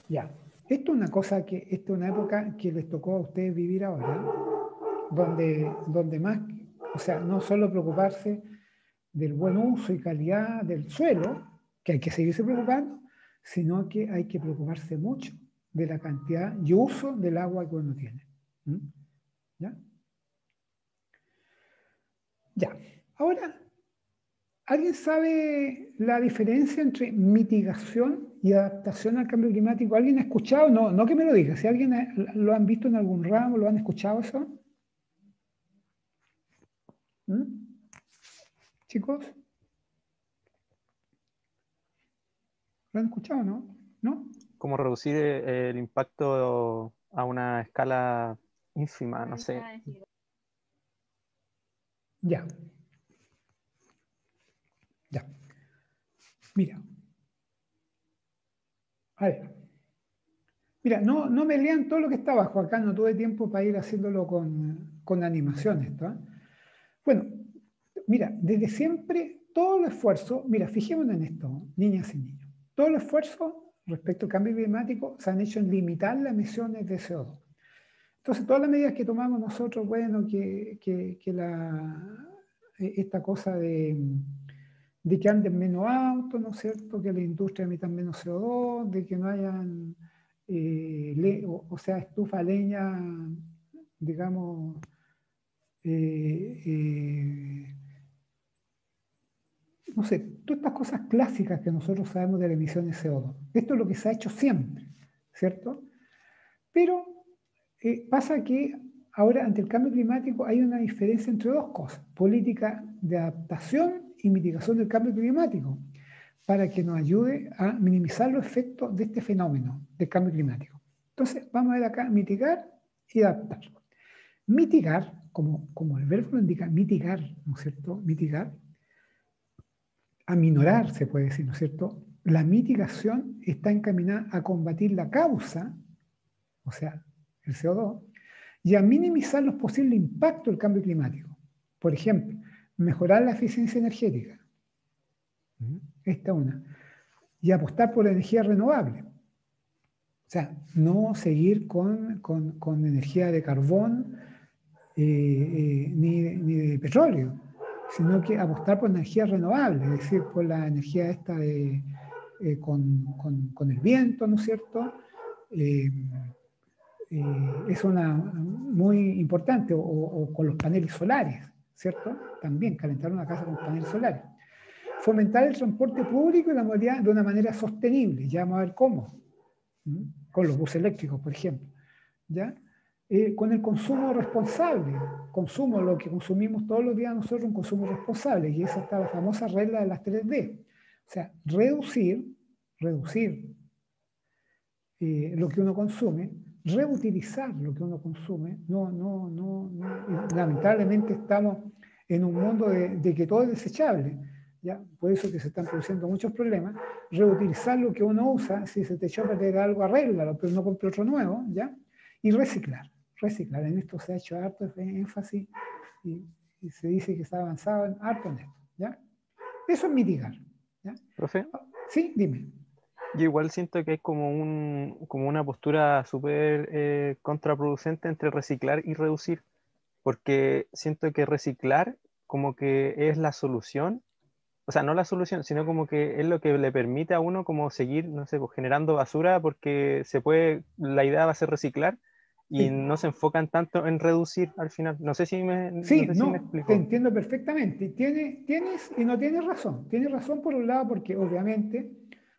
Ya. Esto es una cosa que, esta es una época que les tocó a ustedes vivir ahora, donde más, o sea, no solo preocuparse del buen uso y calidad del suelo, que hay que seguirse preocupando, sino que hay que preocuparse mucho de la cantidad y uso del agua que uno tiene. ¿Ya? Ya. Ahora, ¿alguien sabe la diferencia entre mitigación y adaptación al cambio climático? ¿Alguien ha escuchado? No que me lo diga. Si alguien lo han visto en algún ramo, ¿lo han escuchado eso? ¿Chicos? ¿Lo han escuchado, no? ¿No? ¿Cómo reducir el impacto a una escala ínfima? No sé. Ya. Ya. Mira. A ver. Mira, no me lean todo lo que está abajo. Acá no tuve tiempo para ir haciéndolo con animación esto. Bueno, mira, desde siempre todo el esfuerzo, mira, fijémonos en esto, niñas y niños. Todo el esfuerzo respecto al cambio climático se han hecho en limitar las emisiones de CO2. Entonces, todas las medidas que tomamos nosotros, bueno, esta cosa de que anden menos autos, ¿no es cierto? Que la industria emita menos CO2, de que no hayan, o sea, estufa leña, digamos, no sé, todas estas cosas clásicas que nosotros sabemos de la emisión de CO2. Esto es lo que se ha hecho siempre, ¿cierto? Pero pasa que ahora, ante el cambio climático, hay una diferencia entre dos cosas: política de adaptación y mitigación del cambio climático, para que nos ayude a minimizar los efectos de este fenómeno del cambio climático. Entonces, vamos a ver acá, mitigar y adaptar. Mitigar, como el verbo lo indica, mitigar, ¿no es cierto? Mitigar, aminorar, se puede decir, ¿no es cierto? la mitigación está encaminada a combatir la causa, o sea, el CO2, y a minimizar los posibles impactos del cambio climático. Por ejemplo, mejorar la eficiencia energética. Esta es una. Y apostar por la energía renovable. O sea, no seguir con energía de carbón ni de petróleo, sino que apostar por energía renovable, es decir, por la energía esta con el viento, ¿no es cierto? Es una muy importante, o con los paneles solares, ¿cierto? También calentar una casa con paneles solares. Fomentar el transporte público y la movilidad de una manera sostenible, ya vamos a ver cómo, con los buses eléctricos, por ejemplo, ¿ya? Con el consumo responsable, lo que consumimos todos los días nosotros, un consumo responsable, y esa está la famosa regla de las 3D, o sea, reducir lo que uno consume, reutilizar lo que uno consume. Lamentablemente estamos en un mundo de que todo es desechable, ¿ya? Por eso que se están produciendo muchos problemas. Reutilizar lo que uno usa, si se te echó a perder algo, arréglalo, pero no compre otro nuevo, ¿ya? Y reciclar. En esto se ha hecho harto énfasis y se dice que se ha avanzado harto en esto, ¿ya? Eso es mitigar, ¿ya? ¿Profe? Sí, dime. Yo igual siento que hay como una postura súper contraproducente entre reciclar y reducir, porque siento que reciclar como que es la solución, o sea, no la solución, sino como que es lo que le permite a uno como seguir, no sé, pues, generando basura, porque la idea va a ser reciclar y Sí. no se enfocan tanto en reducir al final. No sé si me explico. Te entiendo perfectamente. Tienes y no tienes razón. Tienes razón por un lado porque obviamente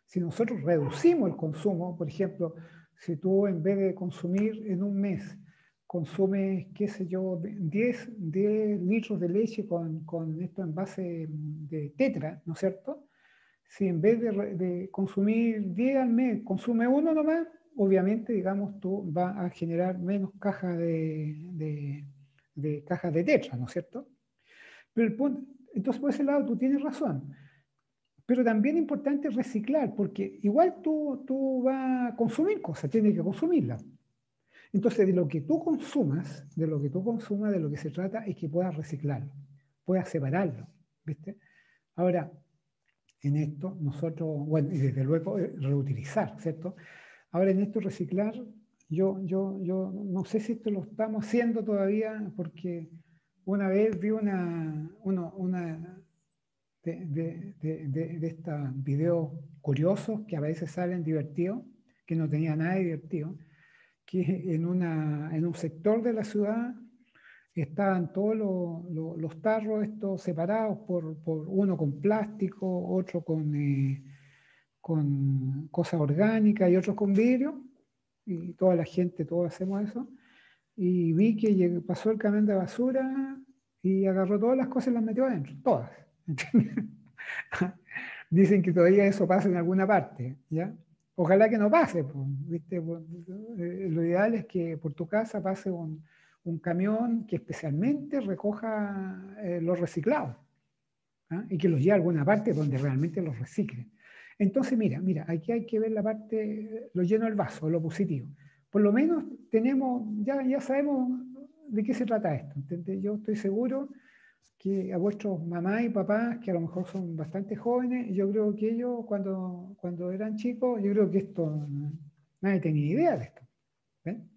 si nosotros reducimos el consumo, por ejemplo, si tú en vez de consumir en un mes, consumes, qué sé yo, 10 litros de leche con esto en base de tetra, ¿no es cierto? Si en vez de consumir 10 al mes, consume uno nomás, obviamente, digamos, tú vas a generar menos cajas de cajas de tetra, ¿no es cierto? Pero entonces, por ese lado, tú tienes razón. Pero también es importante reciclar, porque igual tú vas a consumir cosas, tienes que consumirlas. Entonces, de lo que tú consumas, de lo que se trata es que puedas reciclarlo, puedas separarlo, ¿viste? Ahora, en esto nosotros, bueno, y desde luego reutilizar, ¿cierto? Ahora en esto reciclar, yo no sé si esto lo estamos haciendo todavía, porque una vez vi una de estos videos curiosos que a veces salen divertidos, que no tenía nada de divertido, que en un sector de la ciudad estaban todos los tarros estos separados por uno con plástico, otro con cosas orgánicas y otros con vidrio, y toda la gente, todos hacemos eso, y vi que pasó el camión de basura y agarró todas las cosas y las metió adentro, todas. Dicen que todavía eso pasa en alguna parte, ¿ya? Ojalá que no pase, pues, ¿viste? Lo ideal es que por tu casa pase un camión que especialmente recoja los reciclados, ¿ah? Y que los lleve a alguna parte donde realmente los reciclen. Entonces, mira, aquí hay que ver la parte, lo lleno del vaso, lo positivo. Por lo menos ya sabemos de qué se trata esto, ¿entendés? Yo estoy seguro que a vuestros mamás y papás, que a lo mejor son bastante jóvenes, yo creo que ellos cuando eran chicos, yo creo que esto, nadie tenía idea de esto. ¿Ven?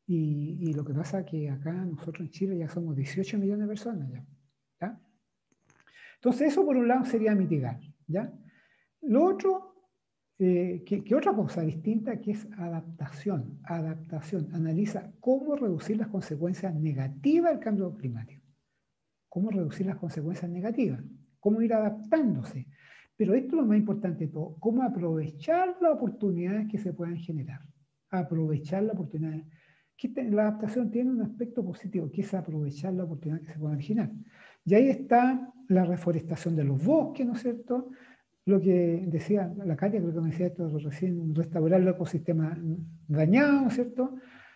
Y lo que pasa es que acá nosotros en Chile ya somos 18 millones de personas ya. ¿Ya? Entonces eso por un lado sería mitigar, ¿ya? Lo otro, que otra cosa distinta, que es adaptación. Analiza cómo reducir las consecuencias negativas del cambio climático. Cómo reducir las consecuencias negativas, cómo ir adaptándose. Pero esto es lo más importante de todo, cómo aprovechar las oportunidades que se puedan generar. Aprovechar la oportunidad. La adaptación tiene un aspecto positivo, que es aprovechar la oportunidad que se pueda originar. Y ahí está la reforestación de los bosques, ¿no es cierto? Lo que decía la Katia, creo que me decía esto recién, restaurar el ecosistema dañado, ¿no es cierto?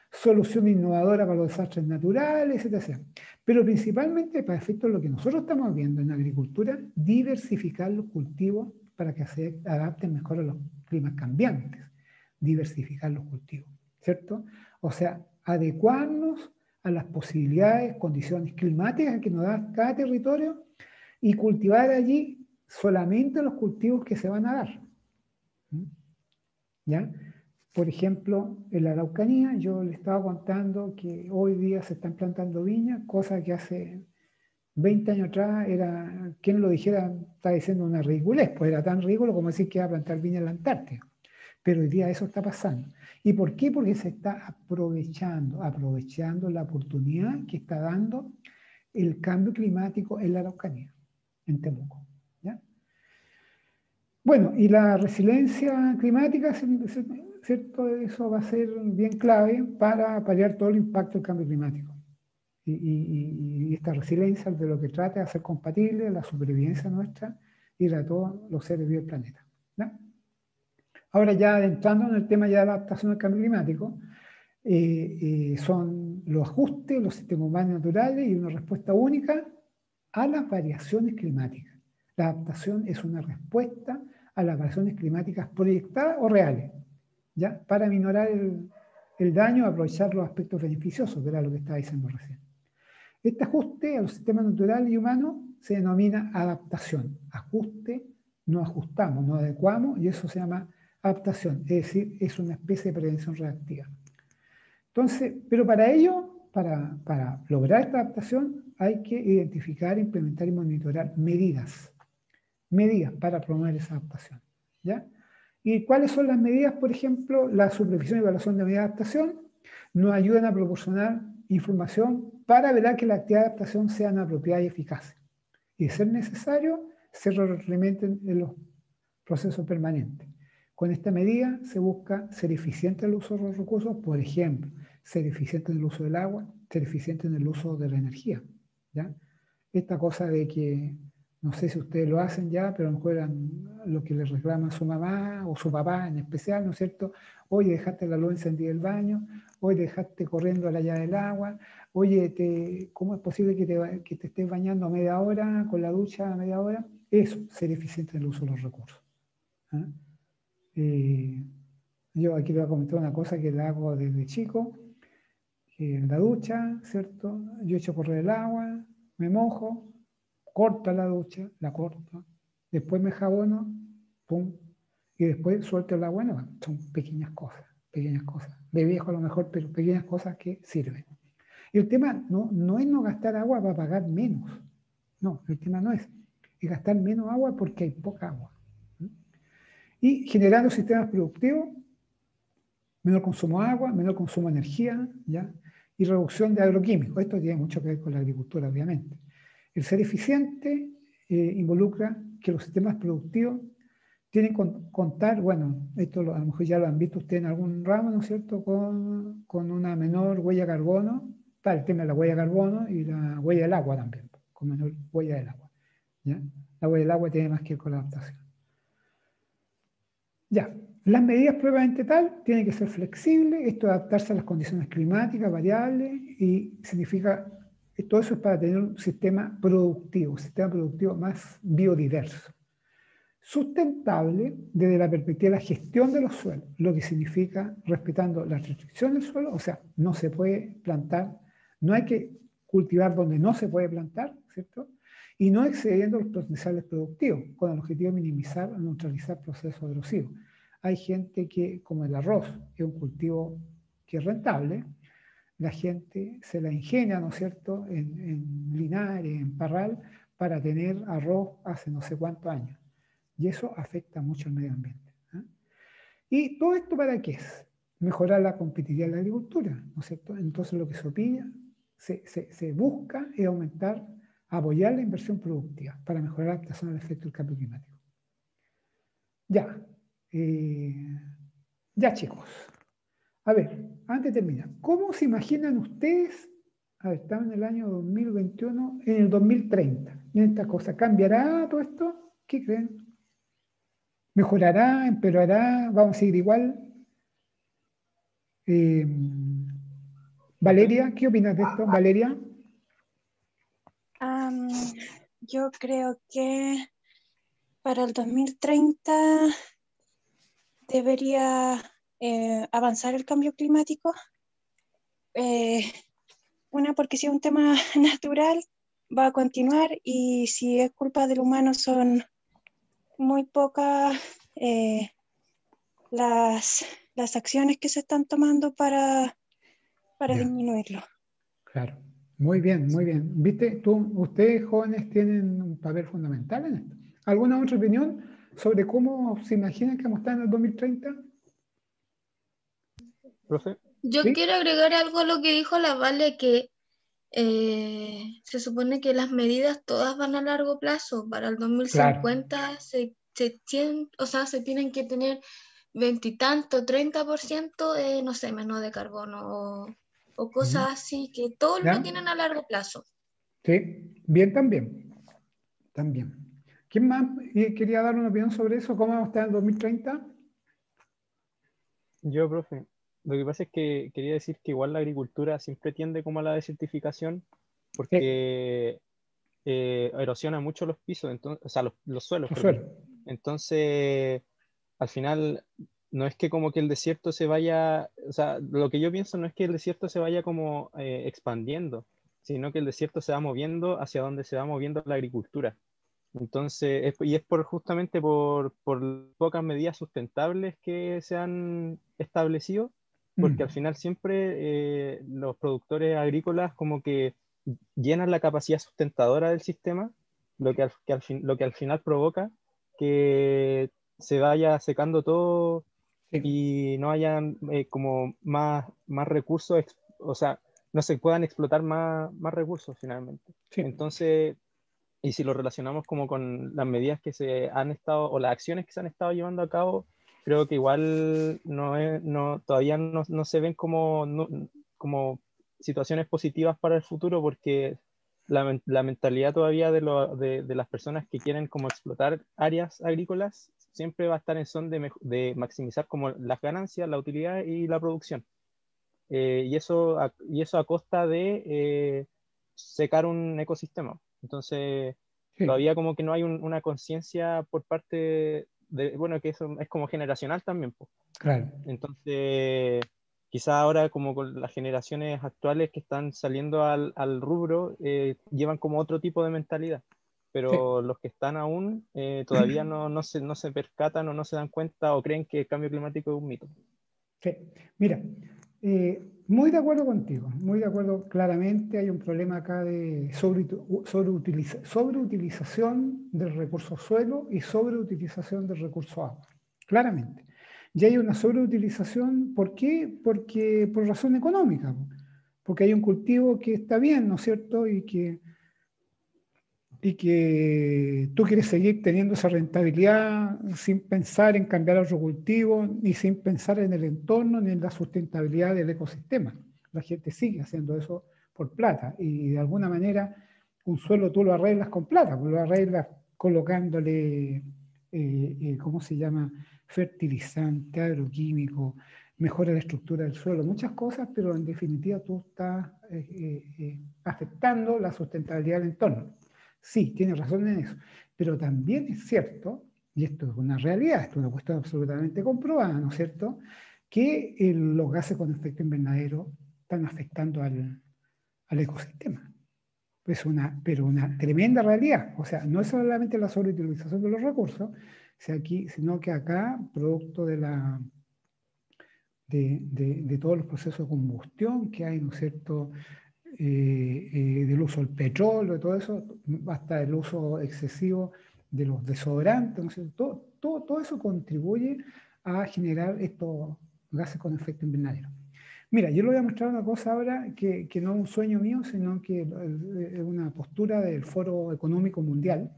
Solución innovadora para los desastres naturales, etc. Pero principalmente para efectos de lo que nosotros estamos viendo en agricultura, diversificar los cultivos para que se adapten mejor a los climas cambiantes, diversificar los cultivos, ¿cierto? O sea, adecuarnos a las posibilidades, condiciones climáticas que nos da cada territorio y cultivar allí solamente los cultivos que se van a dar. ¿Ya? Por ejemplo, en la Araucanía, yo le estaba contando que hoy día se están plantando viñas, cosa que hace 20 años atrás era, quien lo dijera, estaba diciendo una ridiculez, pues era tan ridículo como decir que iba a plantar viña en la Antártida. Pero hoy día eso está pasando. ¿Y por qué? Porque se está aprovechando la oportunidad que está dando el cambio climático en la Araucanía, en Temuco. ¿Ya? Bueno, y la resiliencia climática, ¿cierto? Eso va a ser bien clave para paliar todo el impacto del cambio climático. Y esta resiliencia de lo que trata de hacer compatible la supervivencia nuestra y la de todos los seres vivos del planeta. ¿No? Ahora ya adentrando en el tema ya de la adaptación al cambio climático, son los ajustes, los sistemas humanos naturales y una respuesta única a las variaciones climáticas. La adaptación es una respuesta a las variaciones climáticas proyectadas o reales, ¿ya? Para minorar el daño, aprovechar los aspectos beneficiosos, que era lo que estaba diciendo recién. Este ajuste a los sistemas naturales y humanos se denomina adaptación. Ajuste, nos ajustamos, nos adecuamos y eso se llama adaptación, es decir, es una especie de prevención reactiva. Entonces, pero para ello, para lograr esta adaptación, hay que identificar, implementar y monitorar medidas para promover esa adaptación. ¿Ya? ¿Y cuáles son las medidas? Por ejemplo, la supervisión y evaluación de medidas de adaptación nos ayudan a proporcionar información para velar que las actividades de adaptación sean apropiadas y eficaces. Y de ser necesario, se retroalimenten en los procesos permanentes. Con esta medida se busca ser eficiente en el uso de los recursos, por ejemplo, ser eficiente en el uso del agua, ser eficiente en el uso de la energía. ¿Ya? Esta cosa de que, no sé si ustedes lo hacen ya, pero a lo mejor lo que les reclama su mamá o su papá en especial, ¿no es cierto? Oye, dejaste la luz encendida del baño, oye, dejaste corriendo a la llave del agua, oye, ¿cómo es posible que te estés bañando a media hora, con la ducha a media hora? Eso, ser eficiente en el uso de los recursos. ¿Ah? Yo aquí les voy a comentar una cosa que la hago desde chico, en la ducha, ¿cierto? Yo echo a correr el agua, me mojo, corto la ducha, la corto, después me jabono, pum, y después suelto el agua nueva. Son pequeñas cosas, de viejo a lo mejor, pero pequeñas cosas que sirven. Y el tema no es no gastar agua para pagar menos, no, el tema no es gastar menos agua porque hay poca agua. Y generando sistemas productivos, menor consumo de agua, menor consumo de energía, ¿ya? Y reducción de agroquímicos. Esto tiene mucho que ver con la agricultura, obviamente. El ser eficiente involucra que los sistemas productivos tienen que contar, bueno, esto a lo mejor ya lo han visto ustedes en algún ramo, ¿no es cierto?, con una menor huella de carbono, para el tema de la huella de carbono y la huella del agua también, con menor huella del agua. ¿Ya? La huella del agua tiene más que ver con la adaptación. Ya, las medidas propiamente tal tienen que ser flexibles, esto es adaptarse a las condiciones climáticas variables y significa, todo eso es para tener un sistema productivo más biodiverso. Sustentable desde la perspectiva de la gestión de los suelos, lo que significa respetando las restricciones del suelo, o sea, no se puede plantar, no hay que cultivar donde no se puede plantar, ¿cierto? Y no excediendo los potenciales productivos, con el objetivo de minimizar o neutralizar procesos erosivos. Hay gente que, como el arroz, es un cultivo que es rentable, la gente se la ingenia, ¿no es cierto?, en Linares, en Parral, para tener arroz hace no sé cuántos años. Y eso afecta mucho al medio ambiente. ¿Eh? ¿Y todo esto para qué es? Mejorar la competitividad de la agricultura, ¿no es cierto? Entonces lo que se opina, se busca es aumentar, apoyar la inversión productiva para mejorar la adaptación al efecto del cambio climático. Ya. Ya, chicos. A ver, antes de terminar, ¿cómo se imaginan ustedes? A ver, estamos en el año 2021, en el 2030. ¿En esta cosa cambiará todo esto? ¿Qué creen? ¿Mejorará? ¿Empeorará? ¿Vamos a seguir igual? Valeria, ¿qué opinas de esto? Valeria. Yo creo que, bueno, como todos sabemos, el cambio climático es algo que yo creo que Para el 2030 debería avanzar el cambio climático. Una, porque si es un tema natural, va a continuar, y si es culpa del humano, son muy pocas las acciones que se están tomando para Ya, disminuirlo. claro. Muy bien, muy bien. ¿Viste? Ustedes jóvenes tienen un papel fundamental en esto. ¿Alguna otra opinión sobre cómo se imaginan que vamos a estar en el 2030? Profe, Yo ¿Sí? quiero agregar algo a lo que dijo la Vale, que se supone que las medidas todas van a largo plazo. Para el Claro. 2050 se tienen que tener veintitanto, 30% de, no sé, menos de carbono o Ujú. cosas así, que todos lo ¿Ya? tienen a largo plazo. Sí. Bien también. También. ¿Quién más quería dar una opinión sobre eso? ¿Cómo vamos a estar en el 2030? yo, profe, lo que pasa es que quería decir que igual la agricultura siempre tiende como a la desertificación Sí, porque erosiona mucho los pisos, entonces, o sea, los suelos, perdón. Josué. Entonces, al final, no es que como que el desierto se vaya, o sea, lo que yo pienso no es que el desierto se vaya como expandiendo, sino que el desierto se va moviendo hacia donde se va moviendo la agricultura. Entonces, y es justamente por pocas medidas sustentables que se han establecido, porque al Mm. final siempre los productores agrícolas como que llenan la capacidad sustentadora del sistema, lo que al final provoca que se vaya secando todo Sí, y no hayan como más recursos, o sea, no se puedan explotar más recursos finalmente. sí. Entonces, y si lo relacionamos como con las medidas que se han estado, o las acciones que se han estado llevando a cabo, creo que igual todavía no se ven como situaciones positivas para el futuro, porque la mentalidad todavía de las personas que quieren como explotar áreas agrícolas siempre va a estar en son de maximizar como las ganancias, la utilidad y la producción. Y eso a costa de secar un ecosistema. Entonces, Sí, todavía como que no hay una conciencia por parte de, bueno, que eso es como generacional también, po. claro. Entonces, quizá ahora como con las generaciones actuales que están saliendo al rubro, llevan como otro tipo de mentalidad. Sí, Pero los que están aún todavía no se percatan o no se dan cuenta o creen que el cambio climático es un mito. sí. Mira, muy de acuerdo contigo, muy de acuerdo. Claramente hay un problema acá de sobreutilización del recurso suelo y sobreutilización del recurso agua. Claramente. Y hay una sobreutilización, ¿por qué? Porque por razón económica, porque hay un cultivo que está bien, ¿no es cierto? Y que tú quieres seguir teniendo esa rentabilidad sin pensar en cambiar a otro cultivo, ni sin pensar en el entorno, ni en la sustentabilidad del ecosistema. La gente sigue haciendo eso por plata, y de alguna manera un suelo tú lo arreglas con plata, pues lo arreglas colocándole, ¿cómo se llama? Fertilizante, agroquímico, mejora la estructura del suelo, muchas cosas, pero en definitiva tú estás afectando la sustentabilidad del entorno. Sí, tiene razón en eso, pero también es cierto, y esto es una realidad, esto es una cuestión absolutamente comprobada, ¿no es cierto?, que los gases con efecto invernadero están afectando al ecosistema. Pero una tremenda realidad. O sea, no es solamente la sobreutilización de los recursos, sino que acá, producto de todos los procesos de combustión que hay, ¿no es cierto?, del uso del petróleo, de todo eso, hasta el uso excesivo de los desodorantes, ¿no es cierto? Todo eso contribuye a generar estos gases con efecto invernadero. Mira, yo le voy a mostrar una cosa ahora que no es un sueño mío, sino que es una postura del Foro Económico Mundial,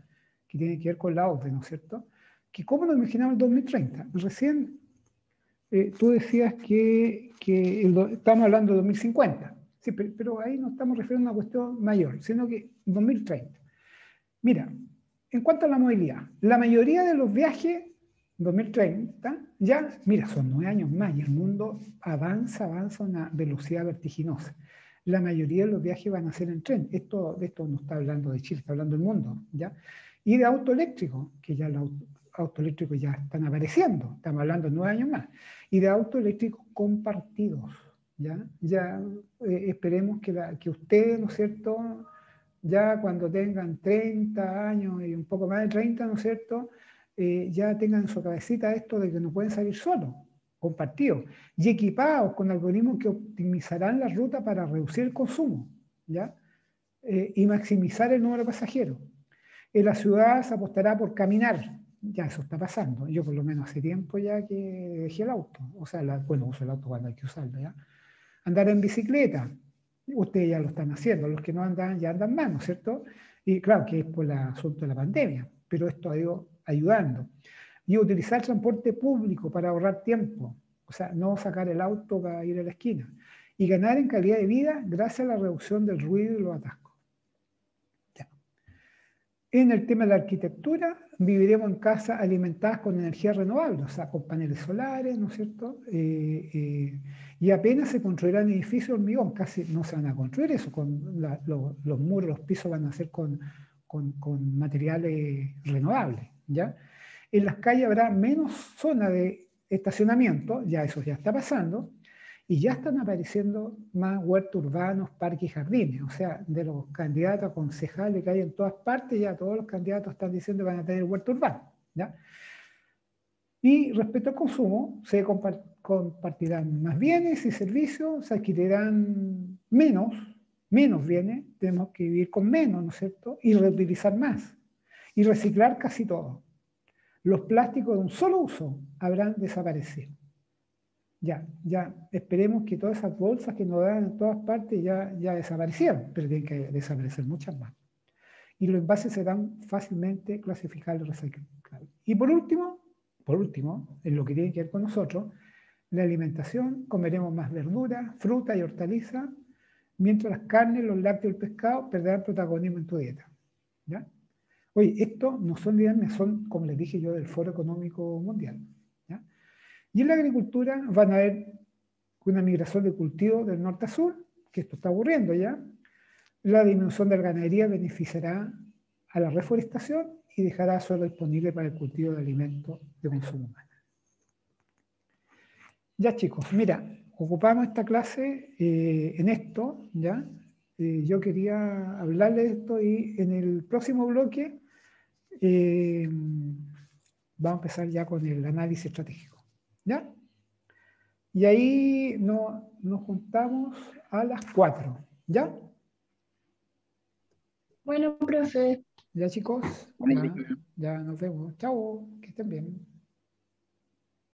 que tiene que ver con la OCDE, ¿no es cierto? Que cómo nos imaginamos el 2030. Recién tú decías que estamos hablando de 2050, sí, pero ahí no estamos refiriendo a una cuestión mayor, sino que 2030. Mira, en cuanto a la movilidad, la mayoría de los viajes 2030, ya, mira, son 9 años más y el mundo avanza a una velocidad vertiginosa. La mayoría de los viajes van a ser en tren. Esto no está hablando de Chile, está hablando del mundo, ¿ya? Y de auto eléctrico, que ya los autos eléctricos ya están apareciendo, estamos hablando de 9 años más, y de autos eléctricos compartidos. Ya esperemos que ustedes, ¿no es cierto?, ya cuando tengan 30 años y un poco más de 30, ¿no es cierto?, ya tengan en su cabecita esto de que no pueden salir solos, compartidos, y equipados con algoritmos que optimizarán la ruta para reducir el consumo, ¿ya? Y maximizar el número de pasajeros. En la ciudad se apostará por caminar, ya eso está pasando. Yo por lo menos hace tiempo ya que dejé el auto, o sea, bueno, uso el auto cuando hay que usarlo, ¿ya? Andar en bicicleta, ustedes ya lo están haciendo, los que no andan ya andan más, ¿no es cierto? Y claro que es por el asunto de la pandemia, pero esto ha ido ayudando. Y utilizar transporte público para ahorrar tiempo, o sea, no sacar el auto para ir a la esquina. Y ganar en calidad de vida gracias a la reducción del ruido y los atascos. Ya. En el tema de la arquitectura, viviremos en casas alimentadas con energía renovable, o sea, con paneles solares, ¿no es cierto? Y apenas se construirán edificios de hormigón, casi no se van a construir eso, con los muros, los pisos van a ser con materiales renovables, ¿ya? En las calles habrá menos zona de estacionamiento, ya eso ya está pasando, y ya están apareciendo más huertos urbanos, parques y jardines. O sea, de los candidatos a concejales que hay en todas partes, ya todos los candidatos están diciendo que van a tener huerto urbano, ¿ya? Y respecto al consumo, se compartirán más bienes y servicios, se adquirirán menos bienes, tenemos que vivir con menos, ¿no es cierto? Y reutilizar más. Y reciclar casi todo. Los plásticos de un solo uso habrán desaparecido. Ya esperemos que todas esas bolsas que nos dan en todas partes ya desaparecieron, pero tienen que desaparecer muchas más. Y los envases serán fácilmente clasificables y reciclables. Y por último, en lo que tiene que ver con nosotros, la alimentación, comeremos más verdura, fruta y hortaliza, mientras las carnes, los lácteos y el pescado perderán protagonismo en tu dieta. ¿Ya? Oye, esto no son ideas, son, como les dije yo, del Foro Económico Mundial. ¿Ya? Y en la agricultura van a haber una migración de cultivo del norte a sur, que esto está ocurriendo ya. La disminución de la ganadería beneficiará a la reforestación y dejará suelo disponible para el cultivo de alimentos de consumo humano. Ya chicos, mira, ocupamos esta clase en esto, ¿ya? Yo quería hablarles de esto y en el próximo bloque vamos a empezar ya con el análisis estratégico, ¿ya? Y ahí nos juntamos a las 4, ¿ya? Bueno, profe. Ya chicos, ya nos vemos. Chao, que estén bien.